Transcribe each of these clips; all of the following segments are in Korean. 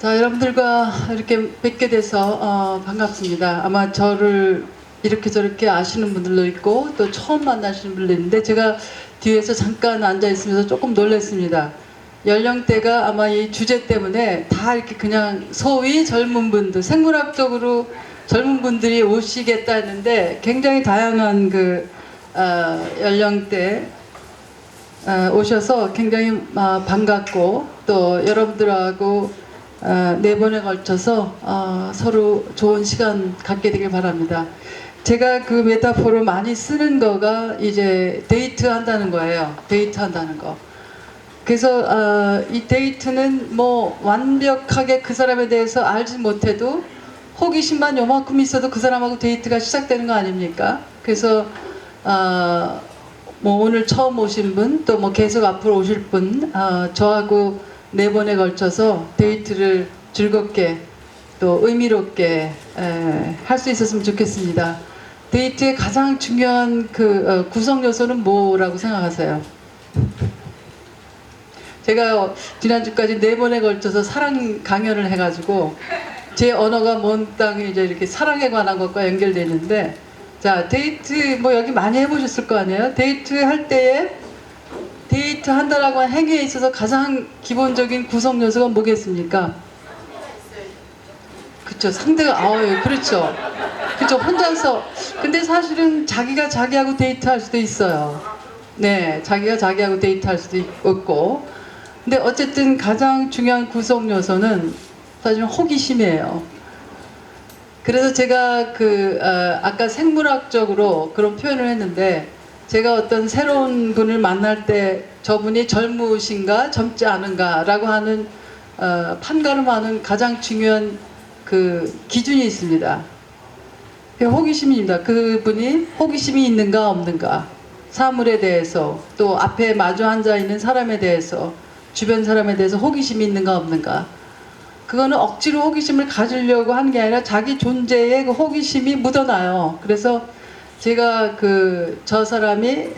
자, 여러분들과 이렇게 뵙게 돼서 반갑습니다. 아마 저를 이렇게 저렇게 아시는 분들도 있고 또 처음 만나시는 분들도 있는데 제가 뒤에서 잠깐 앉아 있으면서 조금 놀랐습니다. 연령대가 아마 이 주제 때문에 다 이렇게 그냥 소위 젊은 분들, 생물학적으로 젊은 분들이 오시겠다 했는데 굉장히 다양한 연령대 오셔서 굉장히 반갑고 또 여러분들하고 네 번에 걸쳐서 서로 좋은 시간 갖게 되길 바랍니다. 제가 그 메타포를 많이 쓰는 거가 이제 데이트 한다는 거예요. 데이트 한다는 거. 그래서 이 데이트는 뭐 완벽하게 그 사람에 대해서 알지 못해도 호기심만 요만큼 있어도 그 사람하고 데이트가 시작되는 거 아닙니까? 그래서 뭐 오늘 처음 오신 분, 또 뭐 계속 앞으로 오실 분, 저하고 네 번에 걸쳐서 데이트를 즐겁게 또 의미롭게 할 수 있었으면 좋겠습니다. 데이트의 가장 중요한 구성 요소는 뭐라고 생각하세요? 제가 지난주까지 네 번에 걸쳐서 사랑 강연을 해가지고 제 언어가 먼 땅에 이제 이렇게 사랑에 관한 것과 연결되는데, 자, 데이트 뭐 여기 많이 해보셨을 거 아니에요? 데이트 할 때에 데이트 한다라고 하는 행위에 있어서 가장 기본적인 구성 요소가 뭐겠습니까? 그쵸, 상대가 그렇죠. 그쵸, 혼자서. 근데 사실은 자기가 자기하고 데이트할 수도 있어요. 네, 자기가 자기하고 데이트할 수도 있고. 근데 어쨌든 가장 중요한 구성 요소는 사실 호기심이에요. 그래서 제가 아까 생물학적으로 그런 표현을 했는데, 제가 어떤 새로운 분을 만날 때 저분이 젊으신가 젊지 않은가 라고 하는 판가름하는 가장 중요한 기준이 있습니다. 호기심입니다. 그분이 호기심이 있는가 없는가, 사물에 대해서, 또 앞에 마주 앉아 있는 사람에 대해서, 주변 사람에 대해서 호기심이 있는가 없는가. 그거는 억지로 호기심을 가지려고 하는 게 아니라 자기 존재에 그 호기심이 묻어나요. 그래서 제가 저 사람이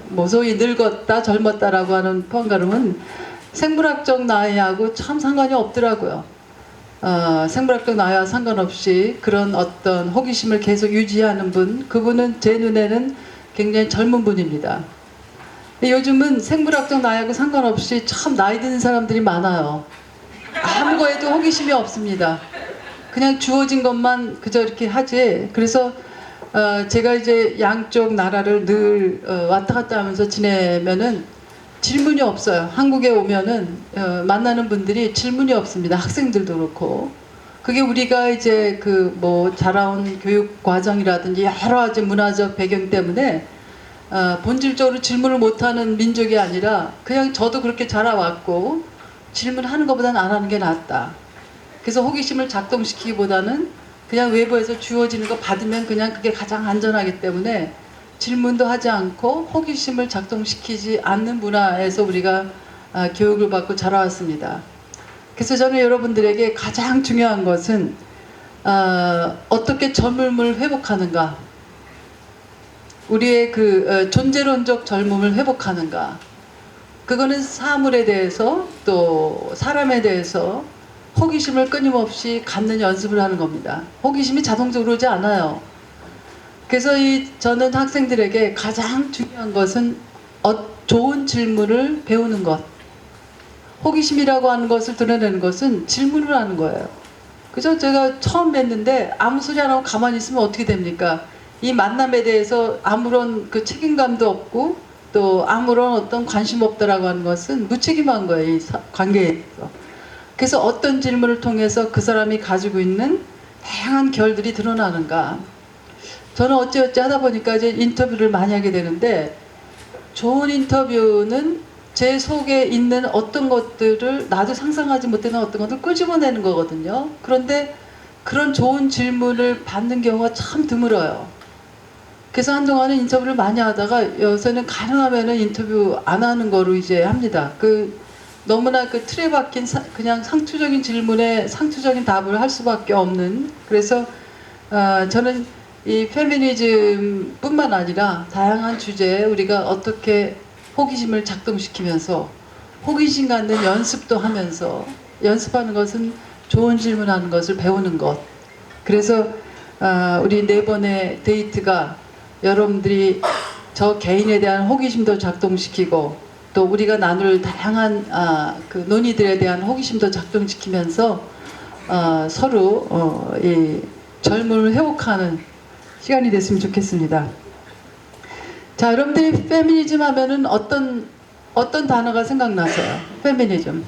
뭐 소위 늙었다 젊었다라고 하는 판가름은 생물학적 나이하고 참 상관이 없더라고요. 생물학적 나이와 상관없이 그런 어떤 호기심을 계속 유지하는 분, 그분은 제 눈에는 굉장히 젊은 분입니다. 요즘은 생물학적 나이하고 상관없이 참 나이 드는 사람들이 많아요. 아무 거에도 호기심이 없습니다. 그냥 주어진 것만 그저 이렇게 하지. 그래서 제가 이제 양쪽 나라를 늘 왔다 갔다 하면서 지내면은 질문이 없어요. 한국에 오면은 만나는 분들이 질문이 없습니다. 학생들도 그렇고. 그게 우리가 이제 뭐 자라온 교육 과정이라든지 여러 가지 문화적 배경 때문에 본질적으로 질문을 못하는 민족이 아니라 그냥 저도 그렇게 자라왔고 질문하는 것보다는 안 하는 게 낫다. 그래서 호기심을 작동시키기보다는 그냥 외부에서 주어지는 거 받으면 그냥 그게 가장 안전하기 때문에 질문도 하지 않고 호기심을 작동시키지 않는 문화에서 우리가 교육을 받고 자라왔습니다. 그래서 저는 여러분들에게 가장 중요한 것은 어떻게 젊음을 회복하는가, 우리의 존재론적 젊음을 회복하는가. 그거는 사물에 대해서 또 사람에 대해서 호기심을 끊임없이 갖는 연습을 하는 겁니다. 호기심이 자동적으로 오지 않아요. 그래서 저는 학생들에게 가장 중요한 것은 좋은 질문을 배우는 것. 호기심이라고 하는 것을 드러내는 것은 질문을 하는 거예요. 그죠? 제가 처음 뵀는데 아무 소리 안 하고 가만히 있으면 어떻게 됩니까? 이 만남에 대해서 아무런 책임감도 없고 또 아무런 어떤 관심 없다라고 하는 것은 무책임한 거예요. 이 관계에서. 그래서 어떤 질문을 통해서 그 사람이 가지고 있는 다양한 결들이 드러나는가. 저는 어찌어찌 하다 보니까 이제 인터뷰를 많이 하게 되는데, 좋은 인터뷰는 제 속에 있는 어떤 것들을 나도 상상하지 못하는 어떤 것들을 끄집어내는 거거든요. 그런데 그런 좋은 질문을 받는 경우가 참 드물어요. 그래서 한동안은 인터뷰를 많이 하다가 요새는 가능하면은 인터뷰 안 하는 거로 이제 합니다. 너무나 틀에 박힌 그냥 상투적인 질문에 상투적인 답을 할 수밖에 없는. 그래서 저는 이 페미니즘 뿐만 아니라 다양한 주제에 우리가 어떻게 호기심을 작동시키면서 호기심 갖는 연습도 하면서 연습하는 것은 좋은 질문하는 것을 배우는 것. 그래서 우리 네 번의 데이트가 여러분들이 저 개인에 대한 호기심도 작동시키고 또 우리가 나눌 다양한 그 논의들에 대한 호기심도 작동시키면서 서로 이 젊음을 회복하는 시간이 됐으면 좋겠습니다. 자, 여러분들이 페미니즘 하면은 어떤 단어가 생각나세요? 페미니즘.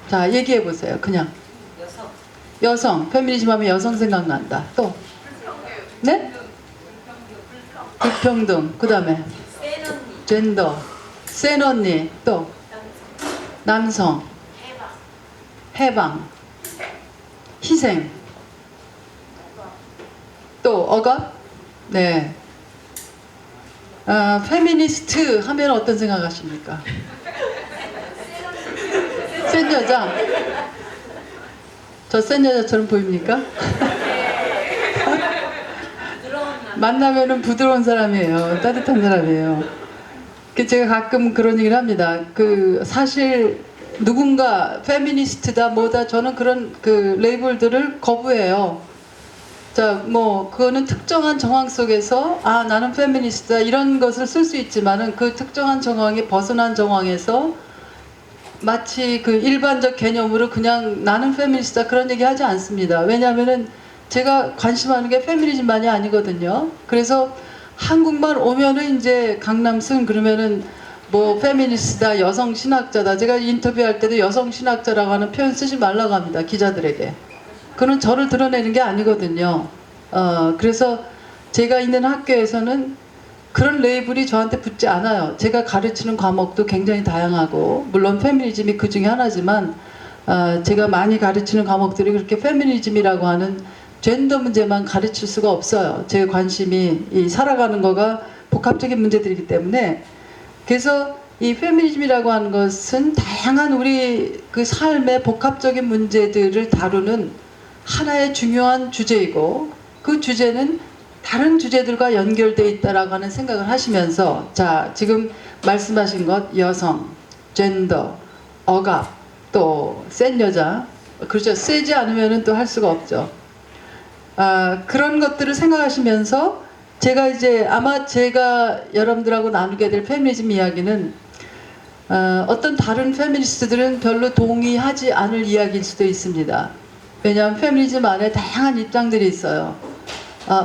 자, 얘기해 보세요. 그냥. 여성. 페미니즘 하면 여성 생각난다. 또. 네? 불평등. 그 다음에 젠더. 센 언니. 또. 남성. 해방. 희생. 또 억압. 네. 페미니스트 하면 어떤 생각하십니까? 센 여자. 저 센 여자처럼 보입니까? 만나면은 부드러운 사람이에요. 따뜻한 사람이에요. 제가 가끔 그런 얘기를 합니다. 사실 누군가 페미니스트다 뭐다 저는 그런 레이블들을 거부해요. 자, 그거는 특정한 정황 속에서 나는 페미니스트다 이런 것을 쓸 수 있지만은 그 특정한 정황에 벗어난 정황에서 마치 그 일반적 개념으로 그냥 나는 페미니스트다 그런 얘기 하지 않습니다. 왜냐하면은 제가 관심하는 게 페미니즘만이 아니거든요. 그래서 한국만 오면은 이제 강남순 그러면은 페미니스트다, 여성 신학자다. 제가 인터뷰할 때도 여성 신학자라고 하는 표현 쓰지 말라고 합니다. 기자들에게. 그는 저를 드러내는 게 아니거든요. 그래서 제가 있는 학교에서는 그런 레이블이 저한테 붙지 않아요. 제가 가르치는 과목도 굉장히 다양하고 물론 페미니즘이 그 중에 하나지만 제가 많이 가르치는 과목들이 그렇게 페미니즘이라고 하는 젠더 문제만 가르칠 수가 없어요. 제 관심이 이 살아가는 거가 복합적인 문제들이기 때문에 그래서 이 페미니즘이라고 하는 것은 다양한 우리 그 삶의 복합적인 문제들을 다루는 하나의 중요한 주제이고 그 주제는 다른 주제들과 연결되어 있다라고 하는 생각을 하시면서 자, 지금 말씀하신 것 여성, 젠더, 억압, 또 센 여자 그렇죠. 세지 않으면 또 할 수가 없죠. 그런 것들을 생각하시면서 제가 이제 아마 제가 여러분들하고 나누게 될 페미니즘 이야기는 어떤 다른 페미니스트들은 별로 동의하지 않을 이야기일 수도 있습니다. 왜냐하면 페미니즘 안에 다양한 입장들이 있어요.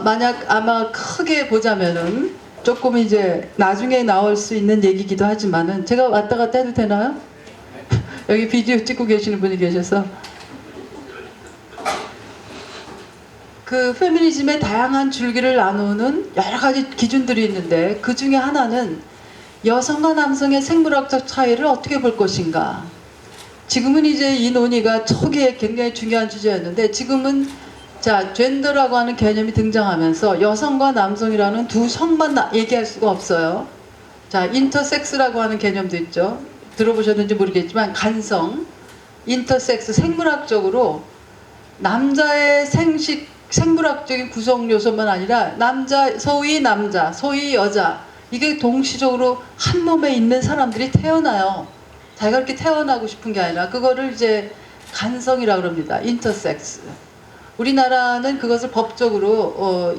만약 아마 크게 보자면은 조금 이제 나중에 나올 수 있는 얘기기도 하지만은 제가 왔다 갔다 해도 되나요? 여기 비디오 찍고 계시는 분이 계셔서 그 페미니즘의 다양한 줄기를 나누는 여러 가지 기준들이 있는데 그 중에 하나는 여성과 남성의 생물학적 차이를 어떻게 볼 것인가. 지금은 이제 이 논의가 초기에 굉장히 중요한 주제였는데 지금은 자, 젠더라고 하는 개념이 등장하면서 여성과 남성이라는 두 성만 얘기할 수가 없어요. 자, 인터섹스라고 하는 개념도 있죠. 들어보셨는지 모르겠지만 간성, 인터섹스, 생물학적으로 남자의 생물학적인 구성 요소만 아니라 소위 남자, 소위 여자 이게 동시적으로 한 몸에 있는 사람들이 태어나요. 자기가 그렇게 태어나고 싶은 게 아니라 그거를 이제 간성이라고 합니다. 인터섹스. 우리나라는 그것을 법적으로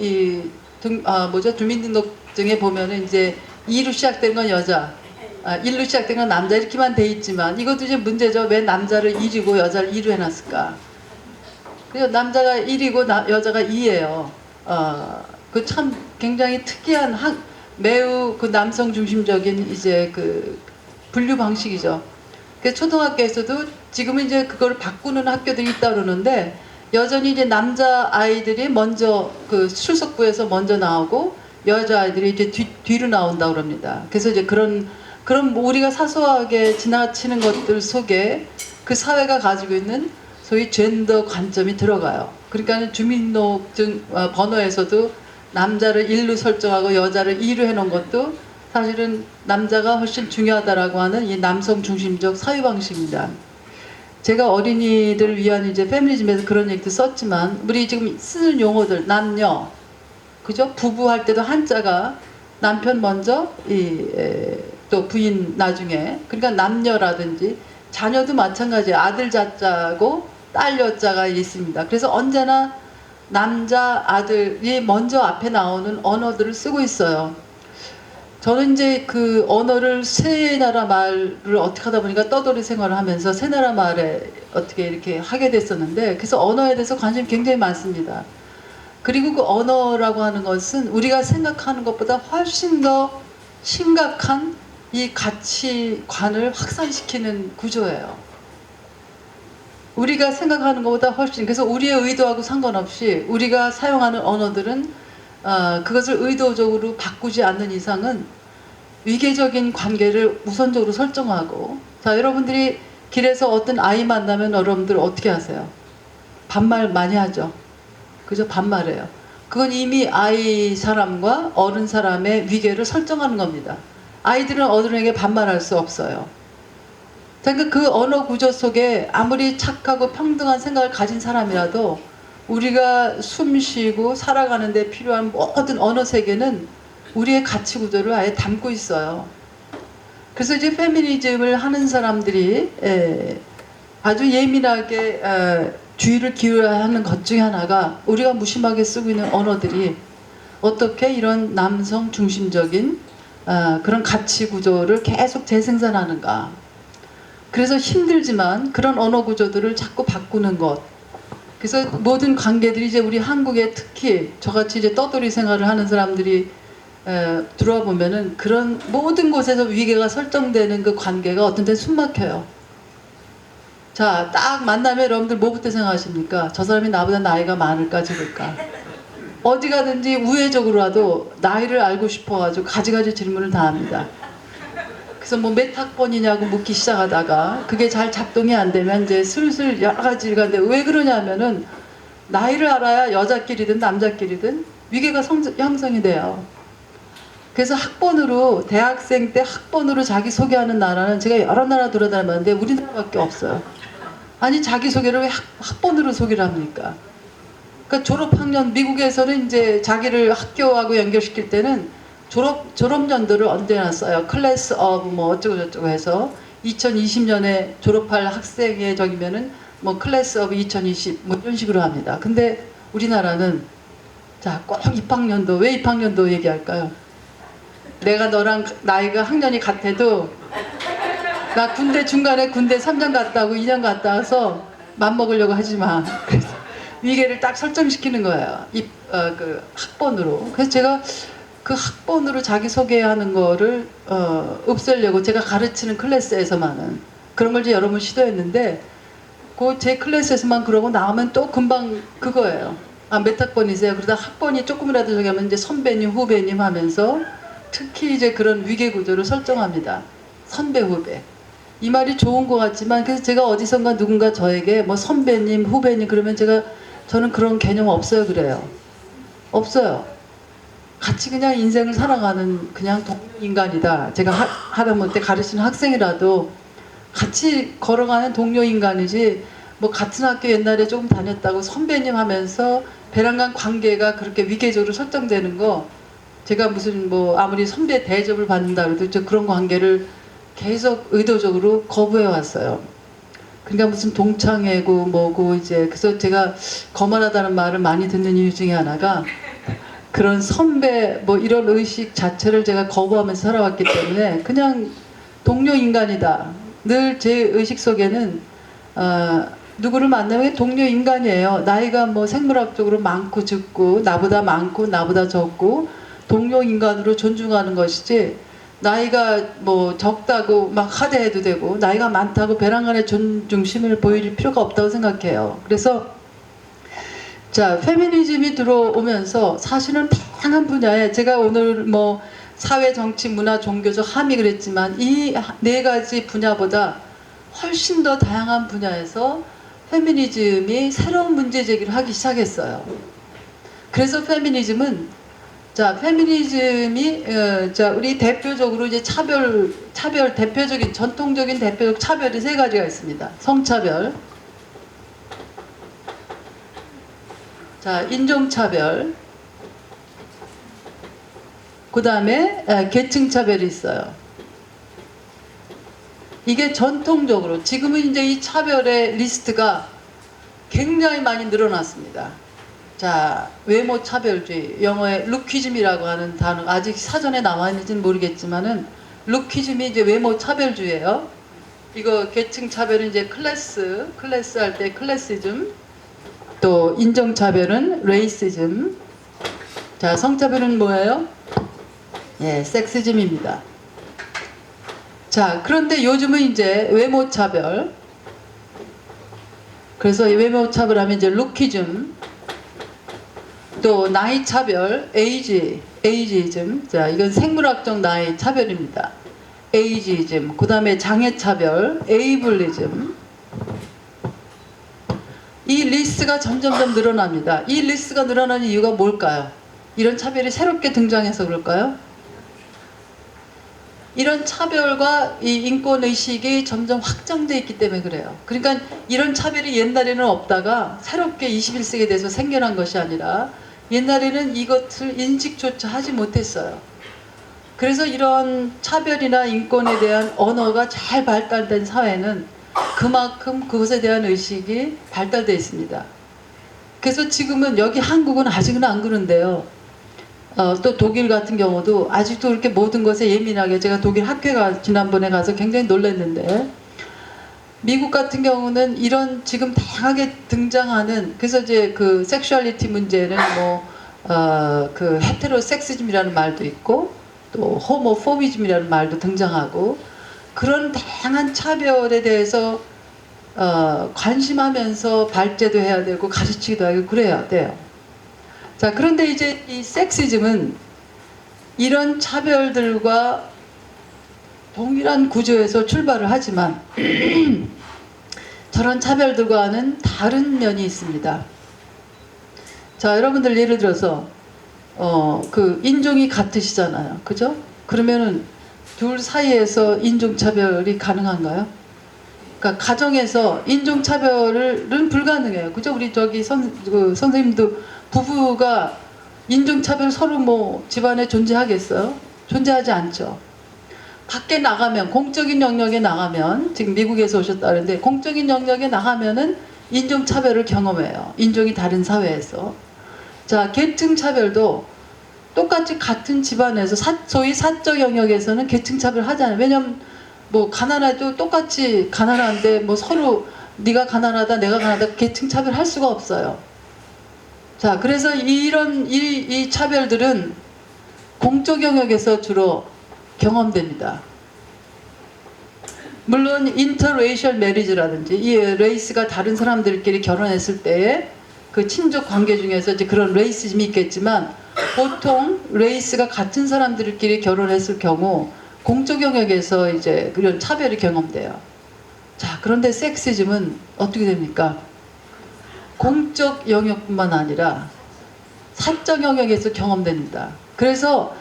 주민등록증에 보면은 이제 2로 시작된 건 여자, 1로 시작된 건 남자 이렇게만 돼 있지만 이것도 이제 문제죠. 왜 남자를 1이고 여자를 2로 해놨을까? 그래서 남자가 1이고 여자가 2예요. 그 참 굉장히 특이한 매우 그 남성 중심적인 이제 그 분류 방식이죠. 그래서 초등학교에서도 지금은 이제 그걸 바꾸는 학교들이 있다 그러는데 여전히 이제 남자 아이들이 먼저 그 출석부에서 먼저 나오고 여자 아이들이 이제 뒤로 나온다 그럽니다. 그래서 이제 그런 우리가 사소하게 지나치는 것들 속에 그 사회가 가지고 있는 소위 젠더 관점이 들어가요. 그러니까 주민등록증 번호에서도 남자를 1로 설정하고 여자를 2로 해놓은 것도 사실은 남자가 훨씬 중요하다라고 하는 이 남성 중심적 사유 방식입니다. 제가 어린이들을 위한 이제 페미니즘에서 그런 얘기도 썼지만 우리 지금 쓰는 용어들 남녀 그죠? 부부 할 때도 한자가 남편 먼저 또 부인 나중에 그러니까 남녀라든지 자녀도 마찬가지예요. 아들 자자고 딸 여자가 있습니다. 그래서 언제나 남자 아들이 먼저 앞에 나오는 언어들을 쓰고 있어요. 저는 이제 그 언어를 세 나라 말을 어떻게 하다 보니까 떠돌이 생활을 하면서 세 나라 말에 어떻게 이렇게 하게 됐었는데, 그래서 언어에 대해서 관심이 굉장히 많습니다. 그리고 그 언어라고 하는 것은 우리가 생각하는 것보다 훨씬 더 심각한 이 가치관을 확산시키는 구조예요. 우리가 생각하는 것보다 훨씬, 그래서 우리의 의도하고 상관없이 우리가 사용하는 언어들은 그것을 의도적으로 바꾸지 않는 이상은 위계적인 관계를 우선적으로 설정하고, 자, 여러분들이 길에서 어떤 아이 만나면 여러분들 어떻게 하세요? 반말 많이 하죠. 그죠? 반말해요. 그건 이미 아이 사람과 어른 사람의 위계를 설정하는 겁니다. 아이들은 어른에게 반말할 수 없어요. 그러니까 그 언어 구조 속에 아무리 착하고 평등한 생각을 가진 사람이라도 우리가 숨 쉬고 살아가는 데 필요한 모든 언어 세계는 우리의 가치 구조를 아예 담고 있어요. 그래서 이제 페미니즘을 하는 사람들이 아주 예민하게 주의를 기울여야 하는 것 중에 하나가 우리가 무심하게 쓰고 있는 언어들이 어떻게 이런 남성 중심적인 그런 가치 구조를 계속 재생산하는가. 그래서 힘들지만 그런 언어 구조들을 자꾸 바꾸는 것. 그래서 모든 관계들이 이제 우리 한국에 특히 저같이 이제 떠돌이 생활을 하는 사람들이 들어와 보면은 그런 모든 곳에서 위계가 설정되는 그 관계가 어떤 때 숨막혀요. 자, 딱 만나면 여러분들 뭐부터 생각하십니까? 저 사람이 나보다 나이가 많을까 적을까? 어디 가든지 우회적으로라도 나이를 알고 싶어가지고 가지가지 질문을 다 합니다. 그래서 뭐 몇 학번이냐고 묻기 시작하다가 그게 잘 작동이 안 되면 이제 슬슬 여러 가지가 있는데, 왜 그러냐면은 나이를 알아야 여자끼리든 남자끼리든 위계가 형성이 돼요. 그래서 학번으로, 대학생 때 학번으로 자기소개하는 나라는 제가 여러 나라 돌아다녔는데 우리나라밖에 없어요. 아니, 자기소개를 왜 학번으로 소개를 합니까? 그러니까 졸업학년, 미국에서는 이제 자기를 학교하고 연결시킬 때는 졸업연도를 언제나 써요. 클래스 오브 뭐 어쩌고저쩌고 해서 2020년에 졸업할 학생의 적이면은 뭐 클래스 오브 2020 뭐 이런 식으로 합니다. 근데 우리나라는 자, 꼭 입학년도, 왜 입학년도 얘기할까요? 내가 너랑 나이가 학년이 같아도 나 군대 중간에 군대 3년 갔다 오고 2년 갔다 와서 맘먹으려고 하지 마. 그래서 위계를 딱 설정시키는 거예요. 그 학번으로. 그래서 제가 그 학번으로 자기소개하는 거를 없애려고 제가 가르치는 클래스에서만은 그런 걸 이제 여러 번 시도했는데, 그 제 클래스에서만 그러고 나오면 또 금방 그거예요. 아, 몇 학번이세요? 그러다 학번이 조금이라도 저기 하면 이제 선배님, 후배님 하면서 특히 이제 그런 위계 구조를 설정합니다. 선배, 후배. 이 말이 좋은 것 같지만, 그래서 제가 어디선가 누군가 저에게 뭐 선배님, 후배님 그러면 저는 그런 개념 없어요 그래요. 없어요. 같이 그냥 인생을 살아가는 그냥 동료인간이다. 제가 하다못해 가르치는 학생이라도 같이 걸어가는 동료인간이지, 뭐 같은 학교 옛날에 조금 다녔다고 선배님 하면서 배랑간 관계가 그렇게 위계적으로 설정되는 거, 제가 무슨 뭐 아무리 선배 대접을 받는다 그래도 저 그런 관계를 계속 의도적으로 거부해 왔어요. 그러니까 무슨 동창회고 뭐고 이제, 그래서 제가 거만하다는 말을 많이 듣는 이유 중에 하나가 그런 선배 뭐 이런 의식 자체를 제가 거부하면서 살아왔기 때문에 그냥 동료 인간이다. 늘 제 의식 속에는 누구를 만나면 동료 인간이에요. 나이가 뭐 생물학적으로 많고 적고 나보다 많고 나보다 적고 동료 인간으로 존중하는 것이지, 나이가 뭐 적다고 막 하대해도 되고 나이가 많다고 배란간의 존중심을 보일 필요가 없다고 생각해요. 그래서 자, 페미니즘이 들어오면서 사실은 다양한 분야에, 제가 오늘 뭐 사회, 정치, 문화, 종교적 함의 그랬지만 이 네 가지 분야보다 훨씬 더 다양한 분야에서 페미니즘이 새로운 문제 제기를 하기 시작했어요. 그래서 페미니즘은, 자, 페미니즘이 자, 우리 대표적으로 이제 차별 대표적인 전통적인 대표적 차별이 세 가지가 있습니다. 성차별, 자, 인종차별, 그 다음에 계층차별이 있어요. 이게 전통적으로 지금은 이제 이 차별의 리스트가 굉장히 많이 늘어났습니다. 자, 외모 차별주의, 영어의 루키즘이라고 하는 단어, 아직 사전에 나와 있는지는 모르겠지만은 루키즘이 이제 외모 차별주의예요. 이거 계층 차별은 이제 클래스 할 때 클래시즘, 또 인종 차별은 레이시즘. 자, 성차별은 뭐예요? 예, 섹시즘입니다. 자, 그런데 요즘은 이제 외모 차별. 그래서 이 외모 차별하면 이제 루키즘, 또 나이 차별, 에이지즘. 자, 이건 생물학적 나이 차별입니다. 에이지즘. 그 다음에 장애 차별, 에이블리즘. 이 리스트가 점점점 늘어납니다. 이 리스트가 늘어나는 이유가 뭘까요? 이런 차별이 새롭게 등장해서 그럴까요? 이런 차별과 이 인권의식이 점점 확장되어 있기 때문에 그래요. 그러니까 이런 차별이 옛날에는 없다가 새롭게 21세기에 대해서 생겨난 것이 아니라 옛날에는 이것을 인식조차 하지 못했어요. 그래서 이런 차별이나 인권에 대한 언어가 잘 발달된 사회는 그만큼 그것에 대한 의식이 발달되어 있습니다. 그래서 지금은 여기 한국은 아직은 안 그런데요. 또 독일 같은 경우도 아직도 그렇게 모든 것에 예민하게, 제가 독일 학회가 지난번에 가서 굉장히 놀랐는데, 미국 같은 경우는 이런 지금 다양하게 등장하는, 그래서 이제 그 섹슈얼리티 문제는 그 헤테로섹시즘이라는 말도 있고 또 호모포비즘이라는 말도 등장하고, 그런 다양한 차별에 대해서 관심하면서 발제도 해야 되고 가르치기도 하고 그래야 돼요. 자, 그런데 이제 이 섹시즘은 이런 차별들과 동일한 구조에서 출발을 하지만 저런 차별들과는 다른 면이 있습니다. 자, 여러분들 예를 들어서 그 인종이 같으시잖아요. 그죠? 그러면은 둘 사이에서 인종차별이 가능한가요? 그러니까 가정에서 인종차별은 불가능해요. 그죠? 우리 저기 선생님도 부부가 인종차별 서로 뭐 집안에 존재하겠어요? 존재하지 않죠. 밖에 나가면, 공적인 영역에 나가면, 지금 미국에서 오셨다는데 공적인 영역에 나가면은 인종차별을 경험해요. 인종이 다른 사회에서. 자, 계층차별도 똑같이 같은 집안에서 소위 사적 영역에서는 계층차별 하잖아요. 왜냐면 뭐 가난해도 똑같이 가난한데 뭐 서로 네가 가난하다 내가 가난하다 계층차별 할 수가 없어요. 자, 그래서 이 차별들은 공적 영역에서 주로 경험됩니다. 물론 인터레이셜 메리지라든지 이 레이스가 다른 사람들끼리 결혼했을 때의 그 친족 관계 중에서 이제 그런 레이시즘이 있겠지만, 보통 레이스가 같은 사람들끼리 결혼했을 경우 공적 영역에서 이제 그런 차별이 경험돼요. 자, 그런데 섹시즘은 어떻게 됩니까? 공적 영역뿐만 아니라 사적 영역에서 경험됩니다. 그래서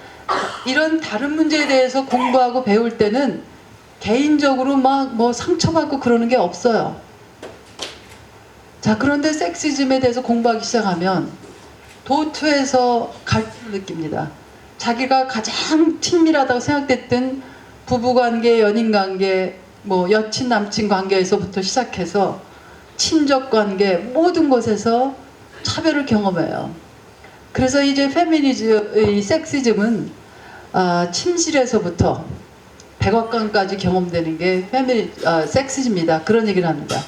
이런 다른 문제에 대해서 공부하고 배울 때는 개인적으로 막 뭐 상처받고 그러는 게 없어요. 자, 그런데 섹시즘에 대해서 공부하기 시작하면 도투에서 갈등을 느낍니다. 자기가 가장 친밀하다고 생각됐던 부부관계, 연인관계, 뭐 여친 남친 관계에서부터 시작해서 친족관계 모든 곳에서 차별을 경험해요. 그래서 이제 이 섹시즘은 침실에서부터 백악관까지 경험되는 게 섹시즘이다, 그런 얘기를 합니다.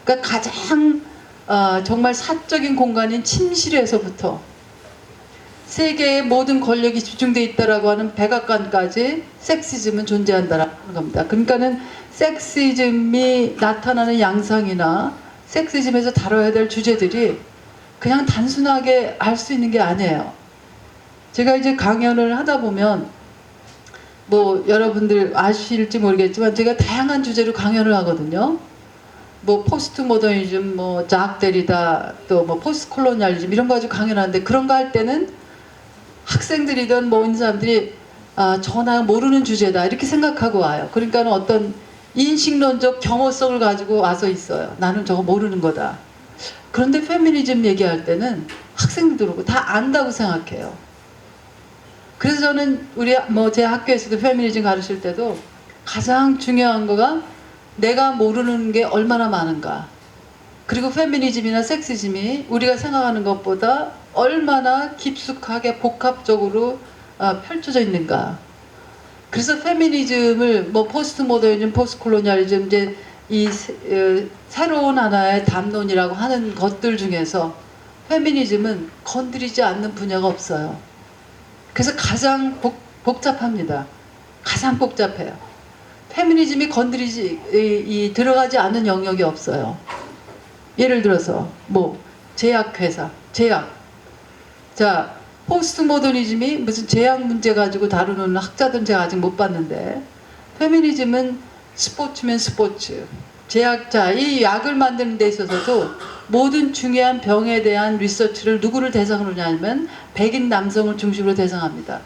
그러니까 가장 정말 사적인 공간인 침실에서부터 세계의 모든 권력이 집중되어 있다라고 하는 백악관까지 섹시즘은 존재한다라는 겁니다. 그러니까는 섹시즘이 나타나는 양상이나 섹시즘에서 다뤄야 될 주제들이 그냥 단순하게 알 수 있는 게 아니에요. 제가 이제 강연을 하다 보면 뭐 여러분들 아실지 모르겠지만 제가 다양한 주제로 강연을 하거든요. 뭐 포스트 모더니즘, 뭐 자크 데리다, 또 뭐 포스트 콜로니얼리즘 이런 거 가지고 강연하는데, 그런 거 할 때는 학생들이든 뭐 있는 사람들이 전화 모르는 주제다 이렇게 생각하고 와요. 그러니까는 어떤 인식론적 경호성을 가지고 와서 있어요. 나는 저거 모르는 거다. 그런데 페미니즘 얘기할 때는 학생들도 그렇고 다 안다고 생각해요. 그래서 저는 제 학교에서도 페미니즘 가르칠 때도 가장 중요한 거가 내가 모르는 게 얼마나 많은가. 그리고 페미니즘이나 섹시즘이 우리가 생각하는 것보다 얼마나 깊숙하게 복합적으로 펼쳐져 있는가. 그래서 페미니즘을 뭐 포스트 모더니즘, 포스트 콜로니얼리즘 이제 이 새로운 하나의 담론이라고 하는 것들 중에서 페미니즘은 건드리지 않는 분야가 없어요. 그래서 가장 복잡합니다. 가장 복잡해요. 페미니즘이 들어가지 않는 영역이 없어요. 예를 들어서 뭐 제약회사, 제약. 자, 포스트 모더니즘이 무슨 제약 문제 가지고 다루는 학자들은 제가 아직 못 봤는데, 페미니즘은 스포츠면 스포츠. 제약자, 이 약을 만드는 데 있어서도 모든 중요한 병에 대한 리서치를 누구를 대상으로 하냐면 백인 남성을 중심으로 대상합니다.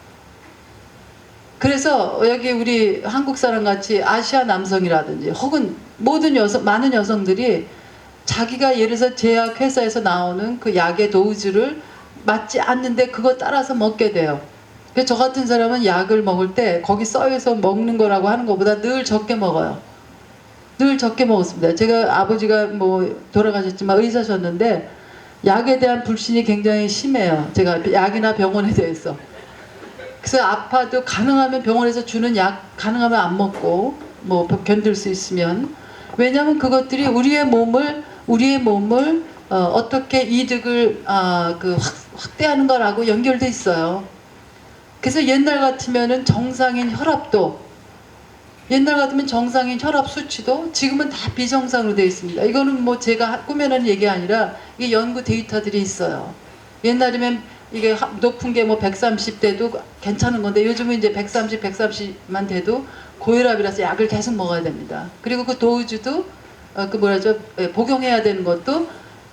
그래서 여기 우리 한국 사람 같이 아시아 남성이라든지 혹은 모든 많은 여성들이 자기가 예를 들어서 제약회사에서 나오는 그 약의 도우즈를 맞지 않는데 그거 따라서 먹게 돼요. 그래서 저 같은 사람은 약을 먹을 때 거기 써있어 먹는 거라고 하는 것보다 늘 적게 먹어요. 늘 적게 먹었습니다. 제가 아버지가 뭐 돌아가셨지만 의사셨는데 약에 대한 불신이 굉장히 심해요. 제가 약이나 병원에 대해서. 그래서 아파도 가능하면 병원에서 주는 약 가능하면 안 먹고 뭐 견딜 수 있으면. 왜냐하면 그것들이 우리의 몸을 어떻게 이득을 확대하는 거라고 연결돼 있어요. 그래서 옛날 같으면은 정상인 혈압도, 옛날 같으면 정상인 혈압 수치도 지금은 다 비정상으로 되어 있습니다. 이거는 뭐 제가 꾸며낸 얘기 아니라 이게 연구 데이터들이 있어요. 옛날이면 이게 높은 게 뭐 130대도 괜찮은 건데 요즘은 이제 130만 돼도 고혈압이라서 약을 계속 먹어야 됩니다. 그리고 그 도우즈도 복용해야 되는 것도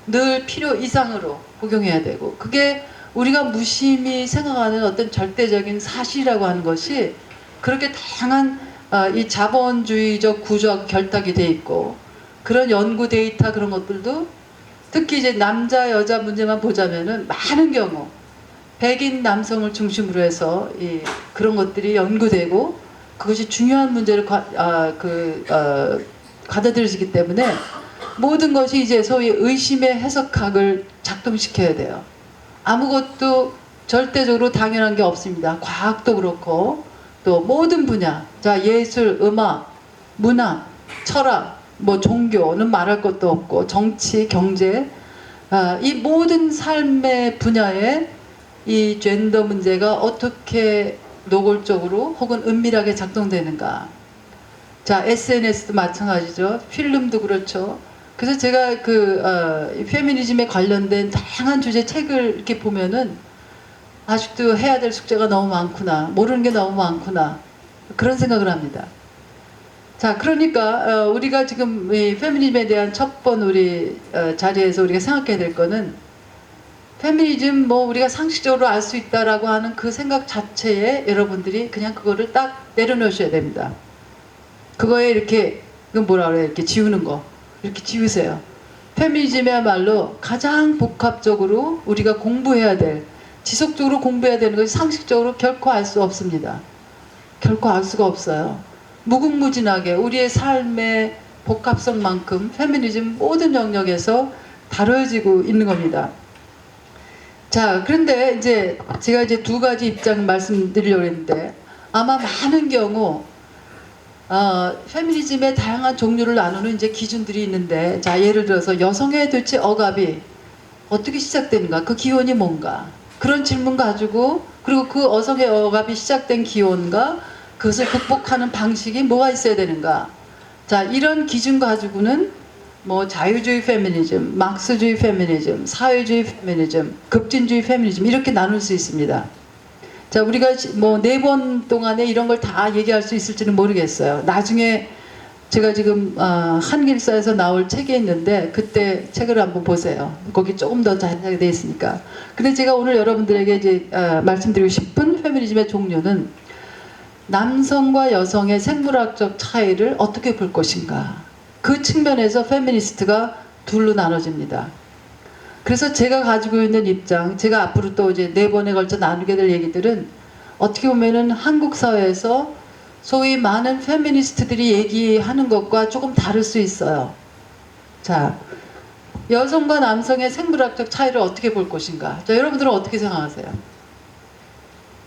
늘 필요 이상으로 복용해야 되고, 그게 우리가 무심히 생각하는 어떤 절대적인 사실이라고 하는 것이 그렇게 다양한 이 자본주의적 구조하고 결탁이 돼 있고, 그런 연구 데이터 그런 것들도 특히 이제 남자 여자 문제만 보자면은 많은 경우 백인 남성을 중심으로 해서 그런 것들이 연구되고 그것이 중요한 문제를 받아들여지기 때문에 모든 것이 이제 소위 의심의 해석학을 작동시켜야 돼요. 아무것도 절대적으로 당연한 게 없습니다. 과학도 그렇고 또 모든 분야, 자 예술, 음악, 문화, 철학, 뭐 종교는 말할 것도 없고 정치, 경제, 이 모든 삶의 분야에 이 젠더 문제가 어떻게 노골적으로 혹은 은밀하게 작동되는가. 자, SNS도 마찬가지죠. 필름도 그렇죠. 그래서 제가 페미니즘에 관련된 다양한 주제 책을 이렇게 보면은 아직도 해야 될 숙제가 너무 많구나. 모르는 게 너무 많구나. 그런 생각을 합니다. 자, 그러니까 우리가 지금 이 페미니즘에 대한 첫 번 우리 자리에서 우리가 생각해야 될 거는, 페미니즘 뭐 우리가 상식적으로 알 수 있다라고 하는 그 생각 자체에 여러분들이 그냥 그거를 딱 내려놓으셔야 됩니다. 그거에 이렇게 뭐라 그래, 이렇게 지우는 거 이렇게 지우세요. 페미니즘이야말로 가장 복합적으로 우리가 공부해야 될, 지속적으로 공부해야 되는 것이 상식적으로 결코 알 수 없습니다. 결코 알 수가 없어요. 무궁무진하게 우리의 삶의 복합성만큼 페미니즘 모든 영역에서 다뤄지고 있는 겁니다. 자, 그런데 이제 제가 이제 두 가지 입장 말씀드리려고 했는데, 아마 많은 경우 페미니즘의 다양한 종류를 나누는 이제 기준들이 있는데, 자 예를 들어서 여성의 도대체 억압이 어떻게 시작되는가, 그 기원이 뭔가, 그런 질문 가지고, 그리고 그 여성의 억압이 시작된 기원과 그것을 극복하는 방식이 뭐가 있어야 되는가. 자, 이런 기준 가지고는 뭐 자유주의 페미니즘, 막스주의 페미니즘, 사회주의 페미니즘, 급진주의 페미니즘 이렇게 나눌 수 있습니다. 자, 우리가 뭐 4번 동안에 이런 걸 다 얘기할 수 있을지는 모르겠어요. 나중에 제가 지금 한길사에서 나올 책이 있는데 그때 책을 한번 보세요. 거기 조금 더 자세하게 되어 있으니까. 근데 제가 오늘 여러분들에게 이제 말씀드리고 싶은 페미니즘의 종류는 남성과 여성의 생물학적 차이를 어떻게 볼 것인가, 그 측면에서 페미니스트가 둘로 나눠집니다. 그래서 제가 가지고 있는 입장, 제가 앞으로 또 이제 4번에 걸쳐 나누게 될 얘기들은 어떻게 보면은 한국 사회에서 소위 많은 페미니스트들이 얘기하는 것과 조금 다를 수 있어요. 자, 여성과 남성의 생물학적 차이를 어떻게 볼 것인가? 자, 여러분들은 어떻게 생각하세요?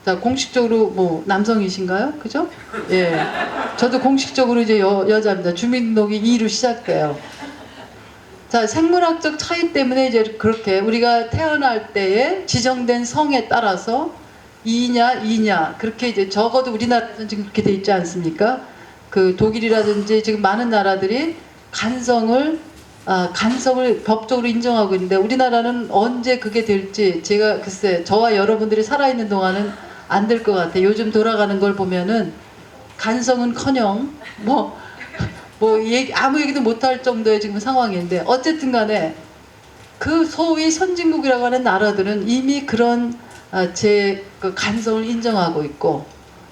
자, 공식적으로 뭐 남성이신가요? 그죠? 예. 저도 공식적으로 이제 여자입니다. 주민등록이 2로 시작돼요. 자, 생물학적 차이 때문에 이제 그렇게 우리가 태어날 때에 지정된 성에 따라서 이냐 이냐 그렇게 이제 적어도 우리나라는 지금 그렇게 돼 있지 않습니까? 그 독일이라든지 지금 많은 나라들이 간성을 법적으로 인정하고 있는데 우리나라는 언제 그게 될지 제가 글쎄 저와 여러분들이 살아있는 동안은 안 될 것 같아요. 요즘 돌아가는 걸 보면은 간성은커녕 아무 얘기도 못할 정도의 지금 상황인데 어쨌든 간에 그 소위 선진국이라고 하는 나라들은 이미 그런 그 간성을 인정하고 있고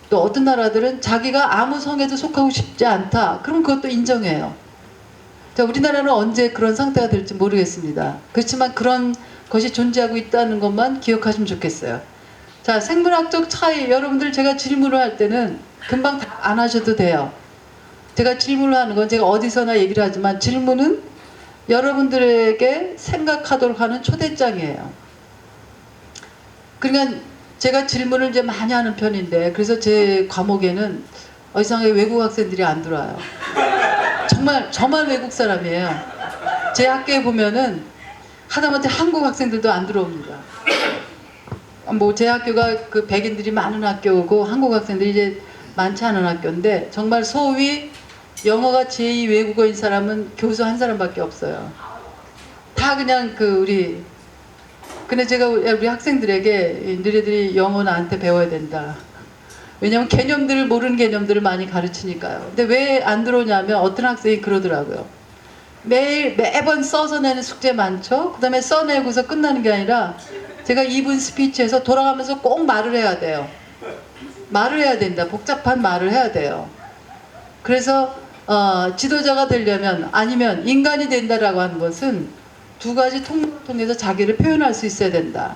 또 어떤 나라들은 자기가 아무 성에도 속하고 싶지 않다. 그럼 그것도 인정해요. 자, 우리나라는 언제 그런 상태가 될지 모르겠습니다. 그렇지만 그런 것이 존재하고 있다는 것만 기억하시면 좋겠어요. 자, 생물학적 차이 여러분들 제가 질문을 할 때는 금방 답 안 하셔도 돼요. 제가 질문을 하는 건 제가 어디서나 얘기를 하지만 질문은 여러분들에게 생각하도록 하는 초대장이에요. 그러니까 제가 질문을 이제 많이 하는 편인데 그래서 제 과목에는 이상하게 외국 학생들이 안 들어와요. 정말 저만 외국 사람이에요. 제 학교에 보면은 하다못해 한국 학생들도 안 들어옵니다. 뭐 제 학교가 그 백인들이 많은 학교고 한국 학생들이 이제 많지 않은 학교인데 정말 소위 영어가 제2 외국어인 사람은 교수 한 사람밖에 없어요. 다 그냥 근데 제가 우리 학생들에게 너희들이 영어 나한테 배워야 된다. 왜냐면 모르는 개념들을 많이 가르치니까요. 근데 왜 안 들어오냐면 어떤 학생이 그러더라고요. 매번 써서 내는 숙제 많죠? 그 다음에 써내고서 끝나는 게 아니라 제가 2분 스피치에서 돌아가면서 꼭 말을 해야 돼요. 말을 해야 된다. 복잡한 말을 해야 돼요. 그래서 지도자가 되려면 아니면 인간이 된다라고 하는 것은 두 가지 통로를 통해서 자기를 표현할 수 있어야 된다.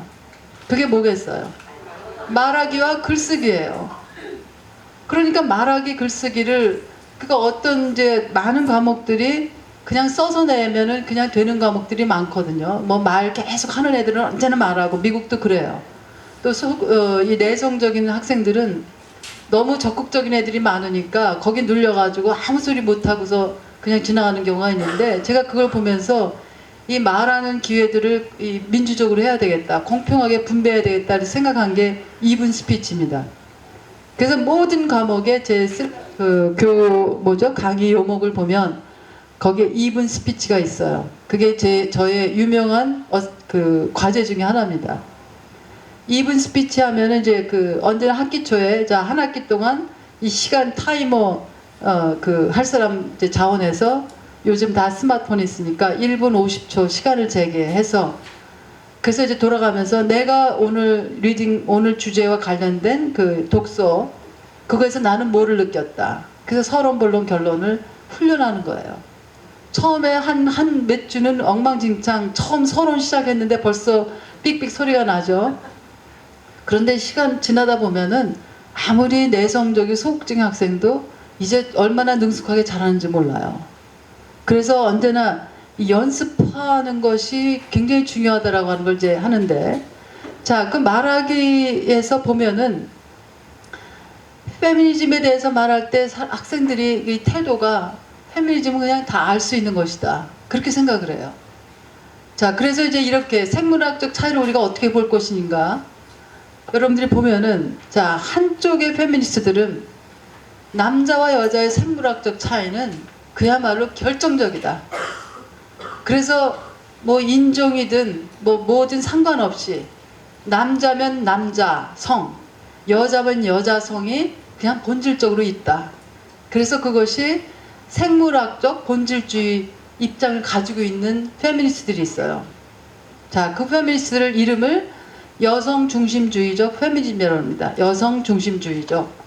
그게 뭐겠어요? 말하기와 글쓰기예요. 그러니까 말하기, 글쓰기를 그러니까 어떤 이제 많은 과목들이 그냥 써서 내면은 그냥 되는 과목들이 많거든요. 뭐 말 계속 하는 애들은 언제나 말하고 미국도 그래요. 또 이 내성적인 학생들은 너무 적극적인 애들이 많으니까 거기 눌려가지고 아무 소리 못하고서 그냥 지나가는 경우가 있는데 제가 그걸 보면서 이 말하는 기회들을 민주적으로 해야 되겠다. 공평하게 분배해야 되겠다. 생각한 게 2분 스피치입니다. 그래서 모든 과목에 강의 요목을 보면 거기에 2분 스피치가 있어요. 그게 저의 유명한 과제 중에 하나입니다. 2분 스피치 하면은 이제 언제나 학기 초에 한 학기 동안 이 시간 타이머 할 사람 이제 자원해서 요즘 다 스마트폰이 있으니까 1분 50초 시간을 재개해서 그래서 이제 돌아가면서 내가 오늘 오늘 주제와 관련된 독서 그거에서 나는 뭐를 느꼈다. 그래서 서론 본론 결론을 훈련하는 거예요. 처음에 한 몇 주는 엉망진창 처음 서론 시작했는데 벌써 삑삑 소리가 나죠. 그런데 시간 지나다 보면은 아무리 내성적인 소극적인 학생도 이제 얼마나 능숙하게 잘하는지 몰라요. 그래서 언제나 연습하는 것이 굉장히 중요하다라고 하는 걸 이제 하는데 자, 그 말하기에서 보면은 페미니즘에 대해서 말할 때 학생들이 이 태도가 페미니즘은 그냥 다 알 수 있는 것이다. 그렇게 생각을 해요. 자, 그래서 이제 이렇게 생물학적 차이를 우리가 어떻게 볼 것인가? 여러분들이 보면은 자, 한쪽의 페미니스트들은 남자와 여자의 생물학적 차이는 그야말로 결정적이다. 그래서 뭐 인종이든 뭐든 상관없이 남자면 남자 성, 여자면 여자 성이 그냥 본질적으로 있다. 그래서 그것이 생물학적 본질주의 입장을 가지고 있는 페미니스트들이 있어요. 자, 그 페미니스트들 이름을 여성 중심주의적 페미니즘이라고 합니다. 여성 중심주의적.